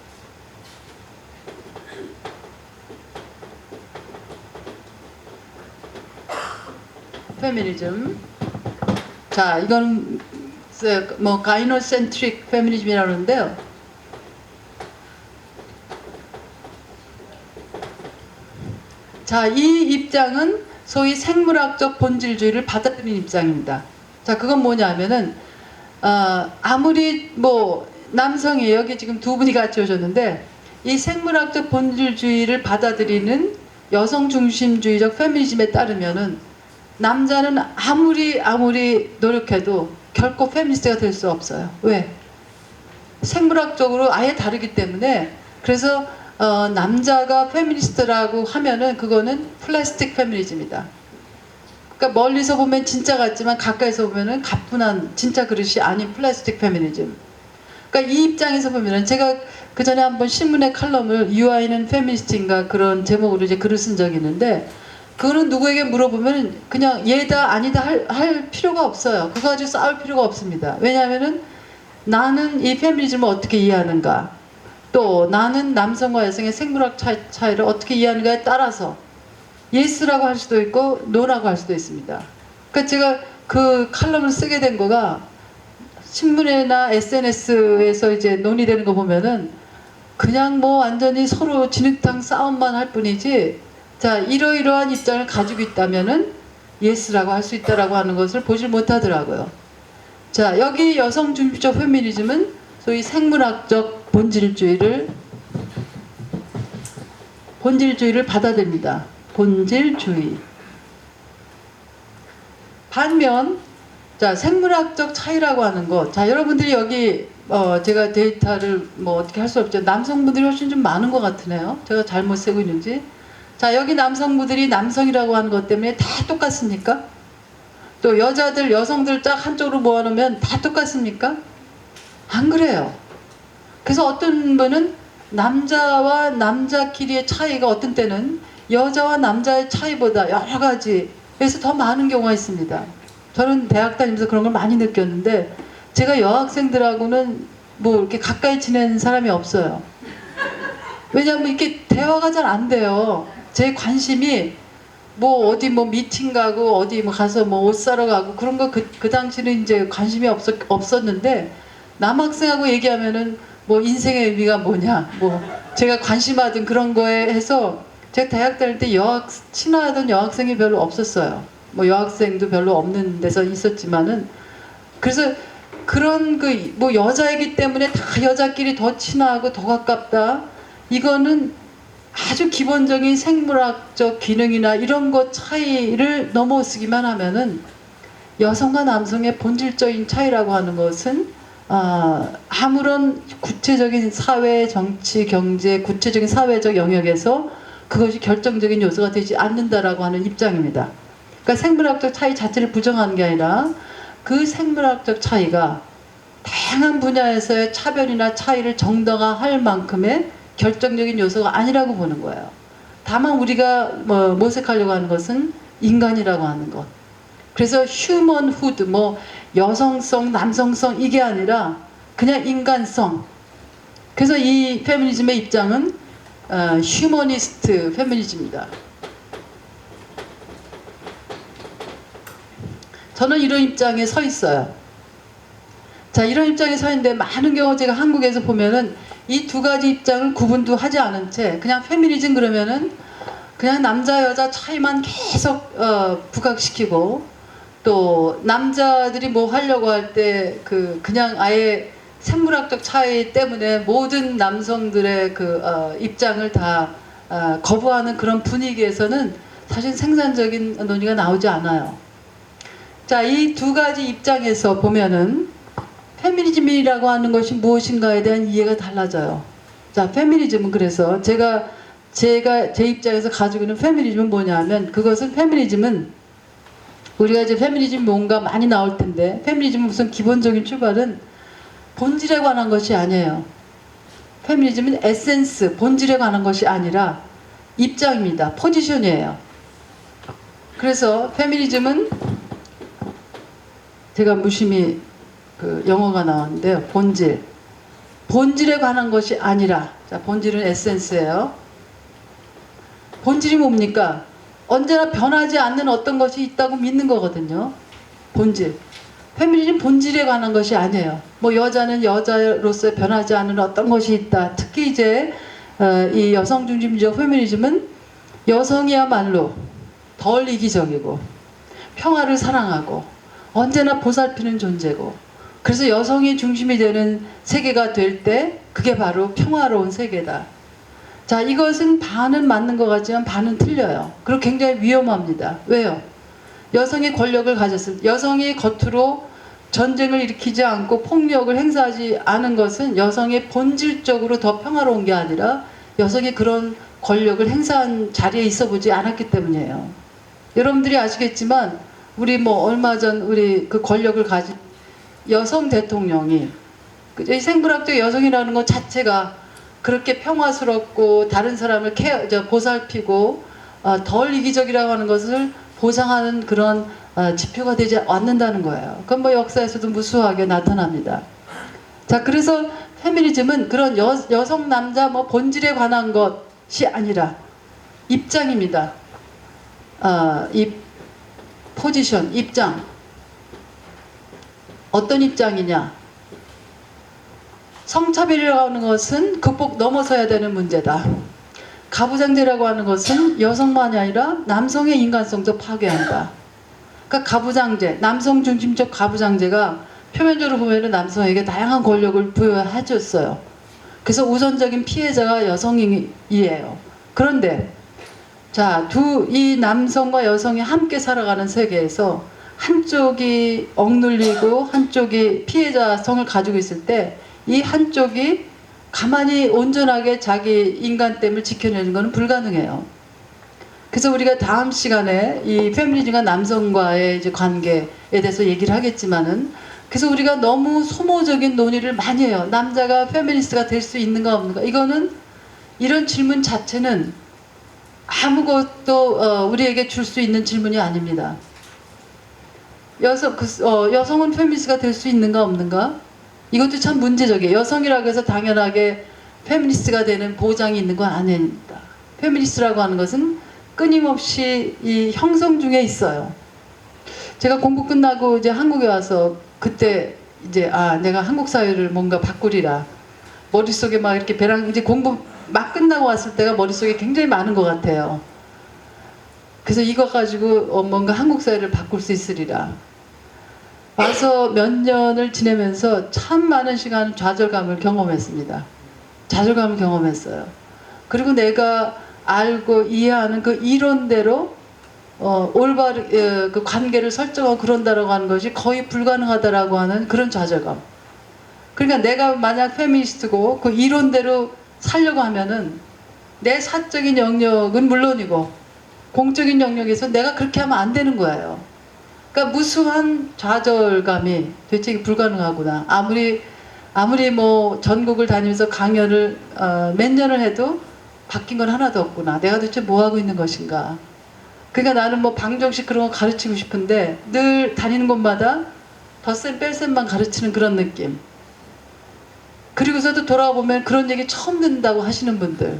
페미니즘. 자, 이건 뭐 가이노센트릭 페미니즘이라고 하는데요. 자, 이 입장은 소위 생물학적 본질주의를 받아들인 입장입니다. 자, 그건 뭐냐면은 아무리 뭐 남성이 여기 지금 두 분이 같이 오셨는데 이 생물학적 본질주의를 받아들이는 여성 중심주의적 페미니즘에 따르면은 남자는 아무리 노력해도 결코 페미니스트가 될 수 없어요. 왜? 생물학적으로 아예 다르기 때문에. 그래서 남자가 페미니스트라고 하면은 그거는 플라스틱 페미니즘이다. 그러니까 멀리서 보면 진짜 같지만 가까이서 보면은 가뿐한 진짜 그릇이 아닌 플라스틱 페미니즘. 그러니까 이 입장에서 보면은 제가 그 전에 한번 신문의 칼럼을 유아인은 페미니스트인가 그런 제목으로 이제 글을 쓴 적이 있는데 그거는 누구에게 물어보면 그냥 예다 아니다 할 필요가 없어요. 그거 가지고 싸울 필요가 없습니다. 왜냐하면은 나는 이 페미니즘을 어떻게 이해하는가, 또 나는 남성과 여성의 생물학 차이를 어떻게 이해하는가에 따라서 예스라고 할 수도 있고 노라고 할 수도 있습니다. 그러니까 제가 그 칼럼을 쓰게 된 거가 신문이나 SNS에서 이제 논의되는 거 보면은 그냥 뭐 완전히 서로 진흙탕 싸움만 할 뿐이지, 자, 이러이러한 입장을 가지고 있다면은 예스라고 할 수 있다라고 하는 것을 보질 못하더라고요. 자, 여기 여성 중심적 페미니즘은 소위 생물학적 본질주의를 받아들입니다. 본질주의. 반면 자, 생물학적 차이라고 하는 것. 자, 여러분들이 여기 제가 데이터를 뭐 어떻게 할 수 없죠. 남성분들이 훨씬 좀 많은 것 같으네요. 제가 잘못 세고 있는지. 자, 여기 남성분들이 남성이라고 하는 것 때문에 다 똑같습니까? 또 여성들 쫙 한쪽으로 모아놓으면 다 똑같습니까? 안 그래요. 그래서 어떤 분은 남자와 남자끼리의 차이가 어떤 때는 여자와 남자의 차이보다 여러 가지에서 더 많은 경우가 있습니다. 저는 대학 다니면서 그런 걸 많이 느꼈는데 제가 여학생들하고는 뭐 이렇게 가까이 지낸 사람이 없어요. 왜냐하면 이렇게 대화가 잘 안 돼요. 제 관심이 뭐 어디 뭐 미팅 가고 어디 뭐 가서 뭐 옷 사러 가고 그런 거 그 당시는 이제 관심이 없었는데 남학생하고 얘기하면은 뭐 인생의 의미가 뭐냐, 뭐 제가 관심하던 그런 거에 해서 제가 대학 다닐 때 친하던 여학생이 별로 없었어요. 뭐 여학생도 별로 없는 데서 있었지만은, 그래서 그런 그 뭐 여자이기 때문에 다 여자끼리 더 친하고 더 가깝다, 이거는 아주 기본적인 생물학적 기능이나 이런 것 차이를 넘어서기만 하면은 여성과 남성의 본질적인 차이라고 하는 것은 아무런 구체적인 사회, 정치, 경제, 구체적인 사회적 영역에서 그것이 결정적인 요소가 되지 않는다라고 하는 입장입니다. 그러니까 생물학적 차이 자체를 부정하는 게 아니라 그 생물학적 차이가 다양한 분야에서의 차별이나 차이를 정당화할 만큼의 결정적인 요소가 아니라고 보는 거예요. 다만 우리가 뭐 모색하려고 하는 것은 인간이라고 하는 것. 그래서 휴먼후드, 뭐 여성성, 남성성 이게 아니라 그냥 인간성. 그래서 이 페미니즘의 입장은 휴머니스트 페미니즘입니다. 저는 이런 입장에 서 있어요. 자, 이런 입장에 서 있는데 많은 경우 제가 한국에서 보면은 이 두 가지 입장을 구분도 하지 않은 채 그냥 페미니즘 그러면은 그냥 남자 여자 차이만 계속 부각시키고, 또 남자들이 뭐 하려고 할 때 그냥 아예 생물학적 차이 때문에 모든 남성들의 입장을 다 거부하는 그런 분위기에서는 사실 생산적인 논의가 나오지 않아요. 자, 이 두 가지 입장에서 보면은 페미니즘이라고 하는 것이 무엇인가에 대한 이해가 달라져요. 자, 페미니즘은 그래서 제가 제 입장에서 가지고 있는 페미니즘은 뭐냐면, 페미니즘은 우리가 이제 페미니즘 뭔가 많이 나올 텐데, 페미니즘은 무슨 기본적인 출발은 본질에 관한 것이 아니에요. 페미니즘은 에센스, 본질에 관한 것이 아니라 입장입니다. 포지션이에요. 그래서 페미니즘은 제가 무심히 영어가 나왔는데요. 본질에 관한 것이 아니라, 자, 본질은 에센스예요. 본질이 뭡니까? 언제나 변하지 않는 어떤 것이 있다고 믿는 거거든요. 본질. 페미니즘 본질에 관한 것이 아니에요. 뭐 여자는 여자로서 변하지 않는 어떤 것이 있다. 특히 이제 이 여성 중심적 페미니즘은 여성이야말로 덜 이기적이고 평화를 사랑하고 언제나 보살피는 존재고, 그래서 여성이 중심이 되는 세계가 될 때 그게 바로 평화로운 세계다. 자, 이것은 반은 맞는 것 같지만 반은 틀려요. 그리고 굉장히 위험합니다. 왜요? 여성이 권력을 가졌을 때, 여성이 겉으로 전쟁을 일으키지 않고 폭력을 행사하지 않은 것은 여성이 본질적으로 더 평화로운 게 아니라 여성이 그런 권력을 행사한 자리에 있어 보지 않았기 때문이에요. 여러분들이 아시겠지만 우리 뭐 얼마 전 우리 그 권력을 가진 여성 대통령이, 이 생물학적 여성이라는 것 자체가 그렇게 평화스럽고 다른 사람을 보살피고 덜 이기적이라고 하는 것을 보상하는 그런 지표가 되지 않는다는 거예요. 그건 뭐 역사에서도 무수하게 나타납니다. 자, 그래서 페미니즘은 그런 여성 남자 뭐 본질에 관한 것이 아니라 입장입니다. 이 포지션, 입장. 어떤 입장이냐? 성차별이라고 하는 것은 넘어서야 되는 문제다. 가부장제라고 하는 것은 여성만이 아니라 남성의 인간성도 파괴한다. 그러니까 가부장제, 남성 중심적 가부장제가 표면적으로 보면 남성에게 다양한 권력을 부여해줬어요. 그래서 우선적인 피해자가 여성이에요. 그런데 자, 이 남성과 여성이 함께 살아가는 세계에서 한쪽이 억눌리고 한쪽이 피해자성을 가지고 있을 때 이 한쪽이 가만히 온전하게 자기 인간됨을 지켜내는 것은 불가능해요. 그래서 우리가 다음 시간에 이 페미니즘과 남성과의 이제 관계에 대해서 얘기를 하겠지만은, 그래서 우리가 너무 소모적인 논의를 많이 해요. 남자가 페미니스트가 될 수 있는가 없는가. 이거는, 이런 질문 자체는 아무것도 우리에게 줄 수 있는 질문이 아닙니다. 여성은 페미니스트가 될 수 있는가 없는가? 이것도 참 문제적이에요. 여성이라고 해서 당연하게 페미니스트가 되는 보장이 있는 건 아닙니다. 페미니스트라고 하는 것은 끊임없이 이 형성 중에 있어요. 제가 공부 끝나고 이제 한국에 와서 그때 이제 내가 한국 사회를 뭔가 바꾸리라. 머릿속에 막 이렇게 이제 공부 막 끝나고 왔을 때가 머릿속에 굉장히 많은 것 같아요. 그래서 이거 가지고 뭔가 한국 사회를 바꿀 수 있으리라. 와서 몇 년을 지내면서 참 많은 시간 좌절감을 경험했습니다. 좌절감을 경험했어요. 그리고 내가 알고 이해하는 그 이론대로 올바른 그 관계를 설정하고 그런다라고 하는 것이 거의 불가능하다라고 하는 그런 좌절감. 그러니까 내가 만약 페미니스트고 그 이론대로 살려고 하면은 내 사적인 영역은 물론이고 공적인 영역에서 내가 그렇게 하면 안 되는 거예요. 그러니까 무수한 좌절감이 도대체 이게 불가능하구나. 아무리 뭐 전국을 다니면서 강연을 몇 년을 해도 바뀐 건 하나도 없구나. 내가 도대체 뭐 하고 있는 것인가. 그러니까 나는 뭐 방정식 그런 거 가르치고 싶은데 늘 다니는 곳마다 덧셈 뺄셈만 가르치는 그런 느낌. 그리고서도 돌아보면 그런 얘기 처음 듣는다고 하시는 분들.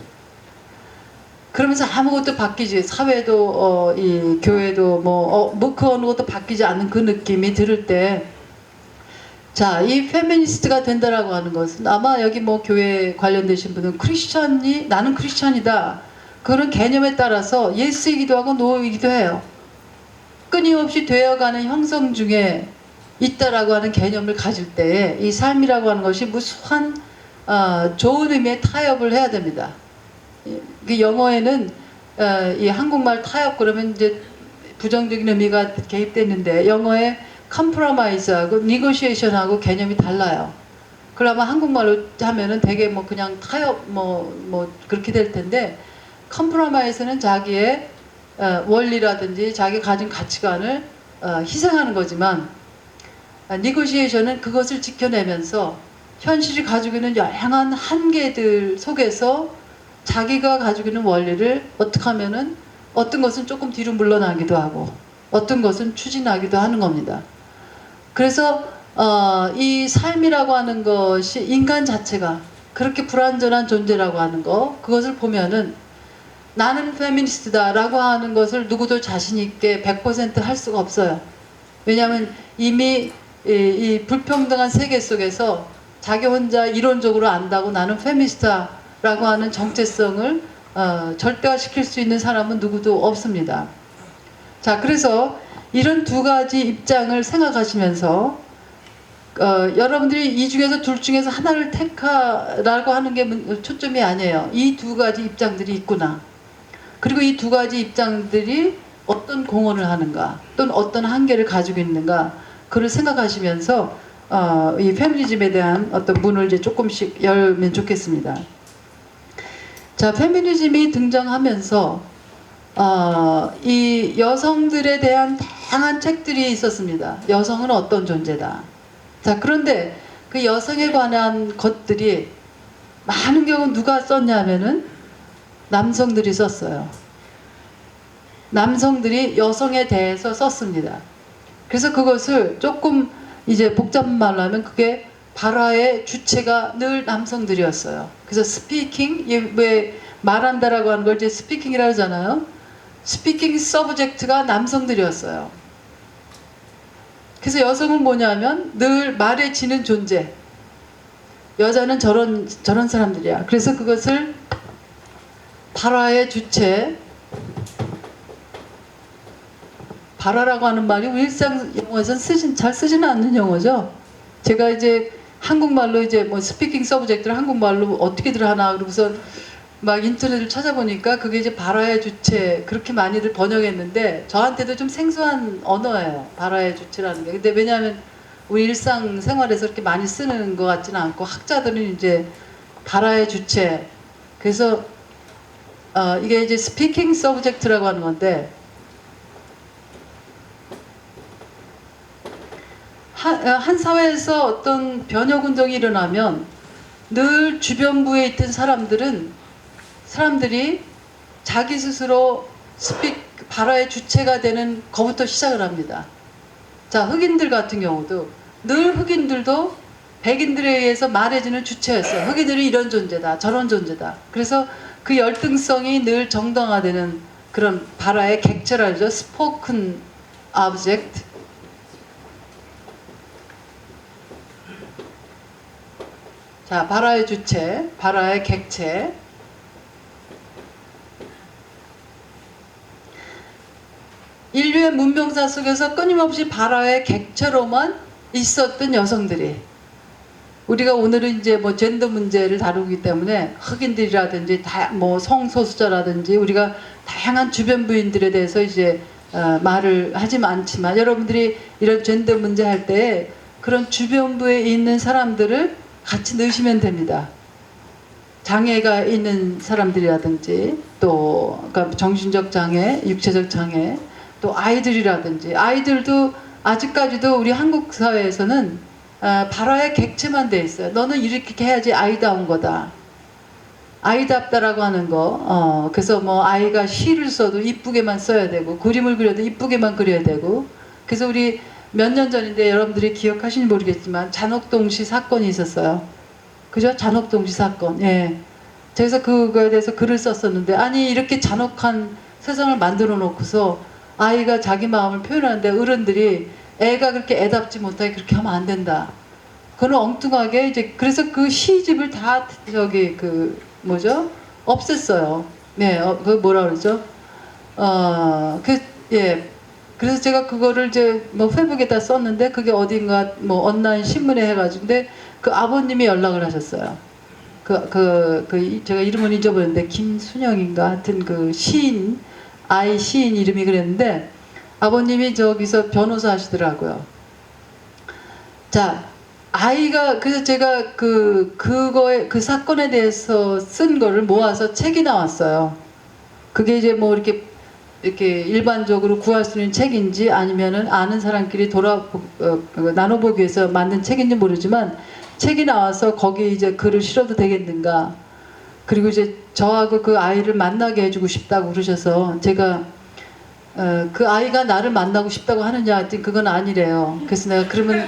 그러면서 아무것도 바뀌지, 사회도 이 교회도 그 어느 것도 바뀌지 않는 그 느낌이 들을 때, 자, 이 페미니스트가 된다라고 하는 것은 아마 여기 뭐 교회 관련되신 분은 나는 크리스찬이다, 그런 개념에 따라서 예스이기도 하고 노이기도 해요. 끊임없이 되어가는 형성 중에 있다라고 하는 개념을 가질 때 이 삶이라고 하는 것이 무수한 좋은 의미의 타협을 해야 됩니다. 그 영어에는 이 한국말 타협 그러면 이제 부정적인 의미가 개입됐는데 영어에 compromise하고 negotiation하고 개념이 달라요. 그러면 한국말로 하면은 되게 뭐 그냥 타협 뭐 그렇게 될 텐데, compromise는 자기의 원리라든지 자기 가진 가치관을 희생하는 거지만, negotiation은 그것을 지켜내면서 현실이 가지고 있는 다양한 한계들 속에서 자기가 가지고 있는 원리를 어떻게 하면은 어떤 것은 조금 뒤로 물러나기도 하고 어떤 것은 추진하기도 하는 겁니다. 그래서 이 삶이라고 하는 것이 인간 자체가 그렇게 불완전한 존재라고 하는 거, 그것을 보면은 나는 페미니스트다라고 하는 것을 누구도 자신 있게 100% 할 수가 없어요. 왜냐하면 이미 이 불평등한 세계 속에서 자기 혼자 이론적으로 안다고 나는 페미니스트다라고 하는 정체성을 절대화시킬 수 있는 사람은 누구도 없습니다. 자, 그래서 이런 두 가지 입장을 생각하시면서 여러분들이 이 중에서 둘 중에서 하나를 택하라고 하는 게 초점이 아니에요. 이 두 가지 입장들이 있구나. 그리고 이 두 가지 입장들이 어떤 공헌을 하는가, 또는 어떤 한계를 가지고 있는가, 그걸 생각하시면서 이 페미니즘에 대한 어떤 문을 이제 조금씩 열면 좋겠습니다. 자, 페미니즘이 등장하면서 이 여성들에 대한 다양한 책들이 있었습니다. 여성은 어떤 존재다. 자, 그런데 그 여성에 관한 것들이 많은 경우 누가 썼냐면은 남성들이 썼어요. 남성들이 여성에 대해서 썼습니다. 그래서 그것을 조금 이제 복잡한 말로 하면 그게 발화의 주체가 늘 남성들이었어요. 그래서 스피킹, 왜 말한다라고 하는 걸 이제 스피킹이라고 하잖아요. 스피킹 서브젝트가 남성들이었어요. 그래서 여성은 뭐냐면 늘 말에 지는 존재. 여자는 저런 사람들이야. 그래서 그것을 발화의 주체, 발화라고 하는 말이 우리 일상 용어에서는 잘 쓰지는 않는 용어죠. 제가 이제 한국말로 이제 뭐 스피킹 서브젝트를 한국말로 어떻게들 하나 그러고서 막 인터넷을 찾아보니까 그게 이제 발화의 주체 그렇게 많이들 번역했는데 저한테도 좀 생소한 언어예요. 발화의 주체라는 게. 근데 왜냐하면 우리 일상 생활에서 그렇게 많이 쓰는 것 같지는 않고 학자들은 이제 발화의 주체. 그래서 이게 이제 스피킹 서브젝트라고 하는 건데 한 사회에서 어떤 변혁 운동이 일어나면 늘 주변부에 있던 사람들이 자기 스스로 발화의 주체가 되는 것부터 시작을 합니다. 자, 흑인들 같은 경우도 늘 흑인들도 백인들에 의해서 말해지는 주체였어요. 흑인들은 이런 존재다, 저런 존재다. 그래서 그 열등성이 늘 정당화되는 그런 발화의 객체라죠. 스포큰 오브젝트. 자, 발화의 주체, 발화의 객체. 인류의 문명사 속에서 끊임없이 발화의 객체로만 있었던 여성들이 우리가 오늘은 이제 뭐 젠더 문제를 다루기 때문에 흑인들이라든지 뭐 성소수자라든지 우리가 다양한 주변 부인들에 대해서 이제 말을 하지 않지만 여러분들이 이런 젠더 문제 할 때 그런 주변부에 있는 사람들을 같이 넣으시면 됩니다. 장애가 있는 사람들이라든지 또 그러니까 정신적 장애, 육체적 장애, 또 아이들이라든지 아이들도 아직까지도 우리 한국 사회에서는 발화의 객체만 돼 있어요. 너는 이렇게 해야지 아이다운 거다. 아이답다라고 하는 거. 그래서 뭐 아이가 시를 써도 이쁘게만 써야 되고 그림을 그려도 이쁘게만 그려야 되고. 그래서 우리 몇 년 전인데 여러분들이 기억하시는지 모르겠지만 잔혹동시 사건이 있었어요. 그죠? 잔혹동시 사건. 예. 그래서 그거에 대해서 글을 썼었는데 아니 이렇게 잔혹한 세상을 만들어 놓고서 아이가 자기 마음을 표현하는데 어른들이 애가 그렇게 애답지 못하게 그렇게 하면 안 된다. 그건 엉뚱하게 이제 그래서 그 시집을 다 저기 그 뭐죠? 없앴어요. 네, 그 뭐라 그러죠? 예. 그래서 제가 그거를 이제 뭐 페이북에다 썼는데 그게 어딘가 뭐 온라인 신문에 해가지고 근데 그 아버님이 연락을 하셨어요. 제가 이름은 잊어버렸는데 김순영인가 하여튼 그 시인 아이 시인 이름이 그랬는데 아버님이 저기서 변호사 하시더라고요. 자, 아이가 그래서 제가 그 사건에 대해서 쓴 거를 모아서 책이 나왔어요. 그게 이제 뭐 이렇게 일반적으로 구할 수 있는 책인지 아니면은 아는 사람끼리 나눠보기 위해서 만든 책인지 모르지만 책이 나와서 거기 이제 글을 실어도 되겠는가. 그리고 이제 저하고 그 아이를 만나게 해주고 싶다고 그러셔서 제가 그 아이가 나를 만나고 싶다고 하느냐 하여튼 그건 아니래요. 그래서 내가 그러면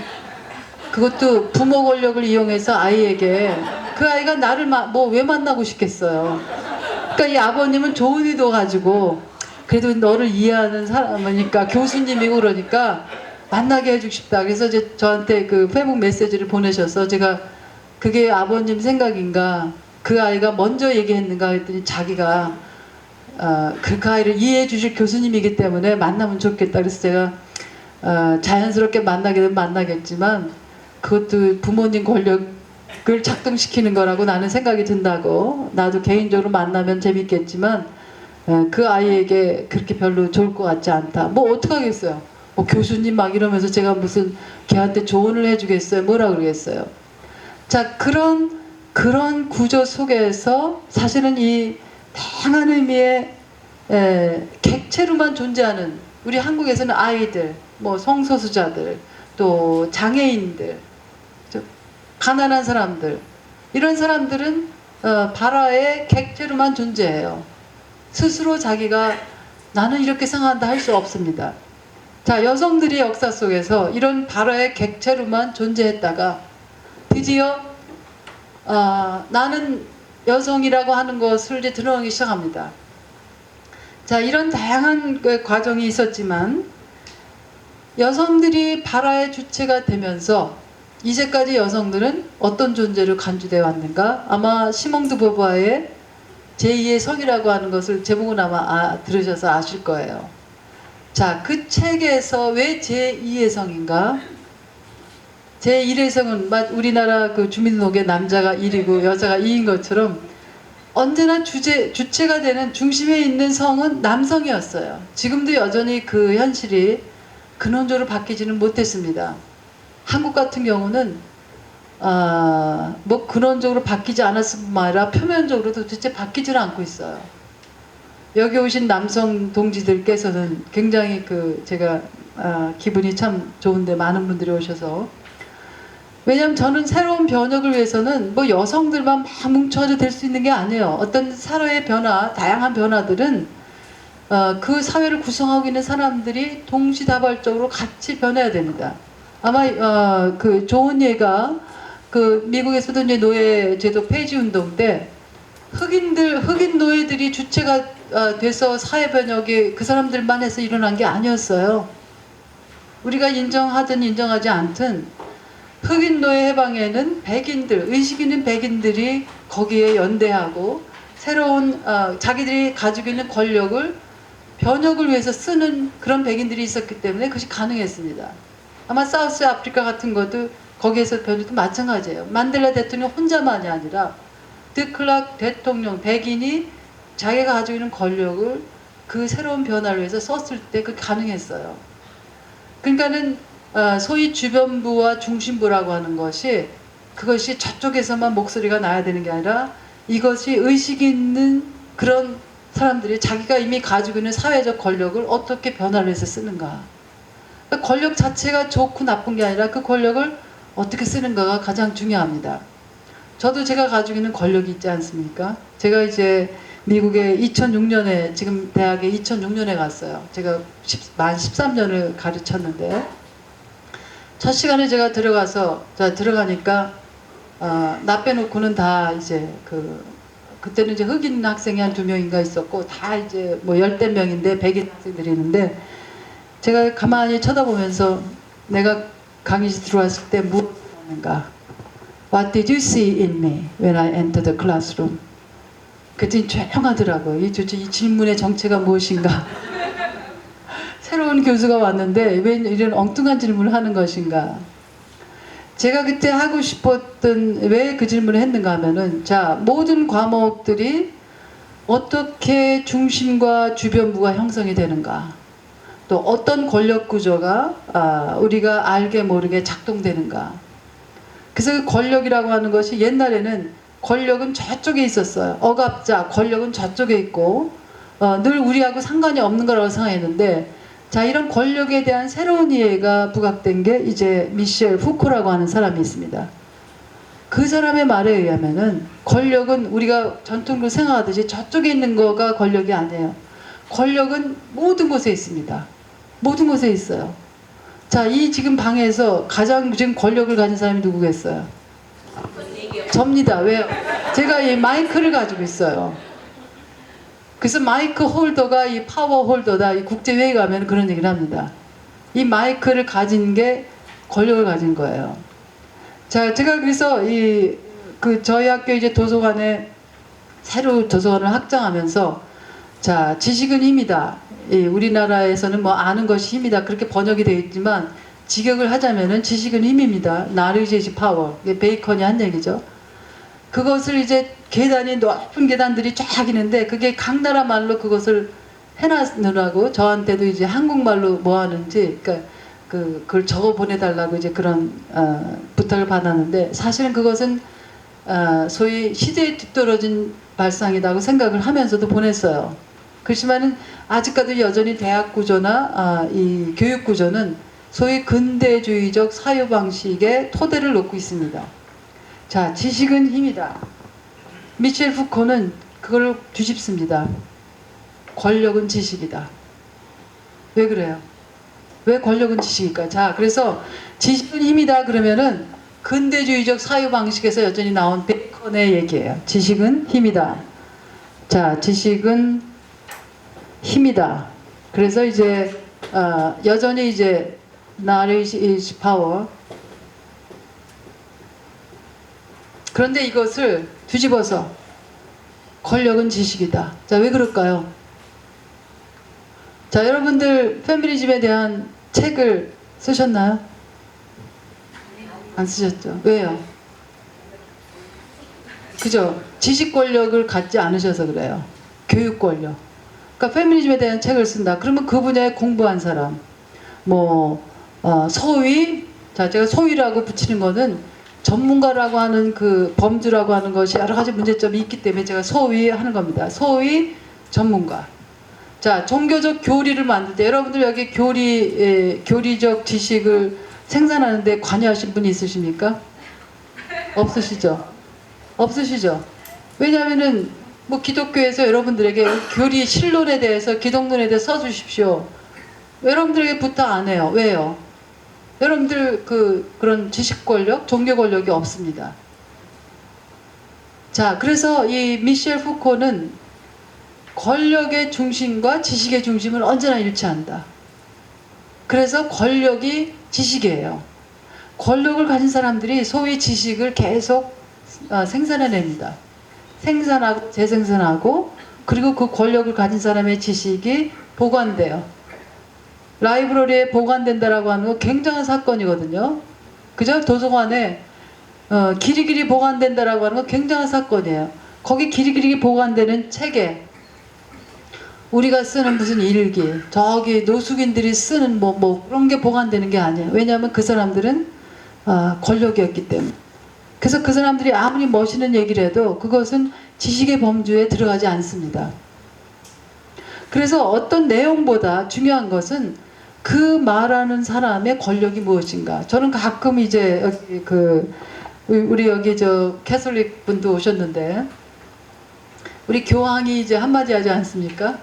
그것도 부모 권력을 이용해서 아이에게 그 아이가 나를 뭐 왜 만나고 싶겠어요. 그러니까 이 아버님은 좋은 의도 가지고 그래도 너를 이해하는 사람이니까 교수님이고 그러니까 만나게 해주고 싶다. 그래서 이제 저한테 그 페이북 메시지를 보내셔서 제가 그게 아버님 생각인가 그 아이가 먼저 얘기했는가 했더니 자기가 그 아이를 이해해 주실 교수님이기 때문에 만나면 좋겠다. 그래서 제가 자연스럽게 만나게 되면 만나겠지만 그것도 부모님 권력을 작동시키는 거라고 나는 생각이 든다고. 나도 개인적으로 만나면 재밌겠지만 그 아이에게 그렇게 별로 좋을 것 같지 않다. 뭐 어떡하겠어요. 뭐 교수님 막 이러면서 제가 무슨 걔한테 조언을 해주겠어요. 뭐라 그러겠어요. 자, 그런 구조 속에서 사실은 이 다양한 의미의 객체로만 존재하는, 우리 한국에서는 아이들, 뭐 성소수자들, 또 장애인들, 가난한 사람들, 이런 사람들은 발화의 객체로만 존재해요. 스스로 자기가 나는 이렇게 생각한다 할 수 없습니다. 자, 여성들이 역사 속에서 이런 발화의 객체로만 존재했다가 드디어 나는 여성이라고 하는 것을 이제 드러내기 시작합니다. 자, 이런 다양한 과정이 있었지만 여성들이 발화의 주체가 되면서 이제까지 여성들은 어떤 존재로 간주되어 왔는가? 아마 시몽 드 보부아의 제2의 성이라고 하는 것을 제목은 아마 들으셔서 아실 거예요. 자, 그 책에서 왜 제2의 성인가? 제1의 성은 우리나라 그 주민등록에 남자가 1이고 여자가 2인 것처럼 언제나 주체가 되는 중심에 있는 성은 남성이었어요. 지금도 여전히 그 현실이 근원적으로 바뀌지는 못했습니다. 한국 같은 경우는 뭐 근원적으로 바뀌지 않았을 뿐만 아니라 표면적으로도 도대체 바뀌지를 않고 있어요. 여기 오신 남성 동지들께서는 굉장히 제가 기분이 참 좋은데 많은 분들이 오셔서, 왜냐하면 저는 새로운 변혁을 위해서는 뭐 여성들만 막 뭉쳐져 될 수 있는 게 아니에요. 어떤 사회의 변화, 다양한 변화들은 그 사회를 구성하고 있는 사람들이 동시다발적으로 같이 변해야 됩니다. 아마 그 좋은 예가 미국에서도 이제 노예제도 폐지 운동 때 흑인 노예들이 주체가 돼서 사회 변혁이 그 사람들만 해서 일어난 게 아니었어요. 우리가 인정하든 인정하지 않든 흑인 노예 해방에는 의식 있는 백인들이 거기에 연대하고 새로운 자기들이 가지고 있는 권력을 변혁을 위해서 쓰는 그런 백인들이 있었기 때문에 그것이 가능했습니다. 아마 사우스 아프리카 같은 것도 거기에서 변혁도 마찬가지예요. 만델라 대통령 혼자만이 아니라 드클락 대통령, 백인이 자기가 가지고 있는 권력을 그 새로운 변화를 위해서 썼을 때 그게 가능했어요. 그러니까는 소위 주변부와 중심부라고 하는 것이, 그것이 저쪽에서만 목소리가 나야 되는 게 아니라 이것이 의식 있는 그런 사람들이 자기가 이미 가지고 있는 사회적 권력을 어떻게 변화를 해서 쓰는가. 그러니까 권력 자체가 좋고 나쁜 게 아니라 그 권력을 어떻게 쓰는가가 가장 중요합니다. 저도 제가 가지고 있는 권력이 있지 않습니까? 제가 이제 미국에 2006년에, 지금 대학에 2006년에 갔어요. 제가 만 13년을 가르쳤는데, 첫 시간에 제가 들어가니까 나 빼놓고는 다 이제 그때는 이제 흑인 학생이 한 2명인가 있었고 다 이제 뭐 10대 명인데 백인 학생들이 있는데, 제가 가만히 쳐다보면서 내가 강의실 들어왔을 때 무엇을 하는가? What did you see in me when I entered the classroom? 그랬더니 조용하더라고요. 이 질문의 정체가 무엇인가? 새로운 교수가 왔는데 왜 이런 엉뚱한 질문을 하는 것인가? 제가 그때 하고 싶었던, 왜 그 질문을 했는가 하면은, 자, 모든 과목들이 어떻게 중심과 주변부가 형성이 되는가, 또 어떤 권력 구조가 우리가 알게 모르게 작동되는가. 그래서 그 권력이라고 하는 것이, 옛날에는 권력은 저쪽에 있었어요. 억압자, 권력은 저쪽에 있고 늘 우리하고 상관이 없는 거라고 생각했는데, 자, 이런 권력에 대한 새로운 이해가 부각된 게 이제 미셸 푸코라고 하는 사람이 있습니다. 그 사람의 말에 의하면은 권력은 우리가 전통적으로 생각하듯이 저쪽에 있는 거가 권력이 아니에요. 권력은 모든 곳에 있습니다. 모든 곳에 있어요. 자, 이 지금 방에서 가장 지금 권력을 가진 사람이 누구겠어요? 접니다. 왜요? 제가 이 마이크를 가지고 있어요. 그래서 마이크 홀더가 이 파워 홀더다. 이 국제회의 가면 그런 얘기를 합니다. 이 마이크를 가진 게 권력을 가진 거예요. 자, 제가 그래서 저희 학교 이제 도서관에 새로 도서관을 확장하면서 자, 지식은 힘이다. 우리나라에서는 뭐 아는 것이 힘이다. 그렇게 번역이 되어 있지만 직역을 하자면은 지식은 힘입니다. knowledge is power. 이게 베이컨이 한 얘기죠. 그것을 이제 계단이 높은 계단들이 쫙 있는데 그게 각 나라 말로 그것을 해놨느라고 저한테도 이제 한국말로 뭐 하는지 그러니까 그걸 적어 보내달라고 이제 그런 부탁을 받았는데 사실은 그것은 소위 시대에 뒤떨어진 발상이라고 생각을 하면서도 보냈어요. 그렇지만은 아직까지 여전히 대학 구조나 이 교육 구조는 소위 근대주의적 사유 방식의 토대를 놓고 있습니다. 자, 지식은 힘이다. 미셸 푸코는 그걸 뒤집습니다. 권력은 지식이다. 왜 그래요? 왜 권력은 지식일까? 자, 그래서 지식은 힘이다 그러면은 근대주의적 사유 방식에서 여전히 나온 베이컨의 얘기예요. 지식은 힘이다. 자, 지식은 힘이다. 그래서 이제 여전히 이제 knowledge is power. 그런데 이것을 뒤집어서 권력은 지식이다. 자, 왜 그럴까요? 자, 여러분들 페미니즘에 대한 책을 쓰셨나요? 안 쓰셨죠? 왜요? 그죠? 지식 권력을 갖지 않으셔서 그래요. 교육 권력. 그러니까 페미니즘에 대한 책을 쓴다. 그러면 그 분야에 공부한 사람, 소위, 자, 제가 소위라고 붙이는 거는 전문가라고 하는 그 범주라고 하는 것이 여러 가지 문제점이 있기 때문에 제가 소위 하는 겁니다. 소위 전문가. 자, 종교적 교리를 만들 때 여러분들 여기 교리적 지식을 생산하는데 관여하신 분이 있으십니까? 없으시죠? 없으시죠? 왜냐하면은 뭐 기독교에서 여러분들에게 교리 신론에 대해서 기독론에 대해서 써주십시오. 여러분들에게 부탁 안 해요. 왜요? 여러분들 그런 지식 권력, 종교 권력이 없습니다. 자, 그래서 이 미셸 푸코는 권력의 중심과 지식의 중심을 언제나 일치한다. 그래서 권력이 지식이에요. 권력을 가진 사람들이 소위 지식을 계속 생산해냅니다. 생산하고 재생산하고 그리고 그 권력을 가진 사람의 지식이 보관돼요. 라이브러리에 보관된다라고 하는 거 굉장한 사건이거든요. 그죠? 도서관에 길이길이 보관된다라고 하는 거 굉장한 사건이에요. 거기 길이길이 보관되는 책에 우리가 쓰는 무슨 일기, 저기 노숙인들이 쓰는 뭐 그런 게 보관되는 게 아니에요. 왜냐하면 그 사람들은 권력이었기 때문에. 그래서 그 사람들이 아무리 멋있는 얘기를 해도 그것은 지식의 범주에 들어가지 않습니다. 그래서 어떤 내용보다 중요한 것은 그 말하는 사람의 권력이 무엇인가. 저는 가끔 이제 여기 우리 여기 저 캐톨릭 분도 오셨는데 우리 교황이 이제 한마디 하지 않습니까?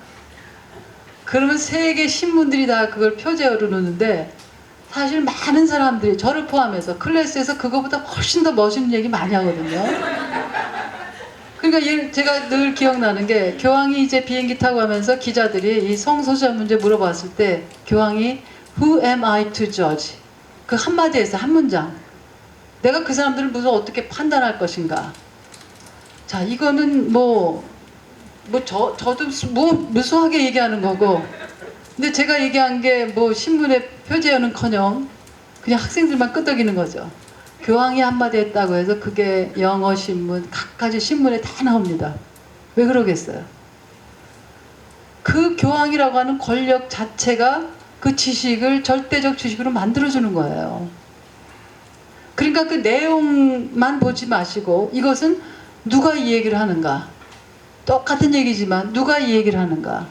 그러면 세계 신문들이 다 그걸 표제어로 놓는데 사실 많은 사람들이 저를 포함해서 클래스에서 그거보다 훨씬 더 멋있는 얘기 많이 하거든요. 그러니까 제가 늘 기억나는 게 교황이 이제 비행기 타고 가면서 기자들이 이 성소수자 문제 물어봤을 때 교황이 Who am I to judge? 그 한마디에서 한 문장. 내가 그 사람들을 무슨 어떻게 판단할 것인가. 자, 이거는 저도 무수하게 얘기하는 거고 근데 제가 얘기한 게 신문에 표제어는커녕 그냥 학생들만 끄덕이는 거죠. 교황이 한마디 했다고 해서 그게 영어 신문, 각가지 신문에 다 나옵니다. 왜 그러겠어요? 그 교황이라고 하는 권력 자체가 그 지식을 절대적 지식으로 만들어주는 거예요. 그러니까 그 내용만 보지 마시고 이것은 누가 이 얘기를 하는가. 똑같은 얘기지만 누가 이 얘기를 하는가.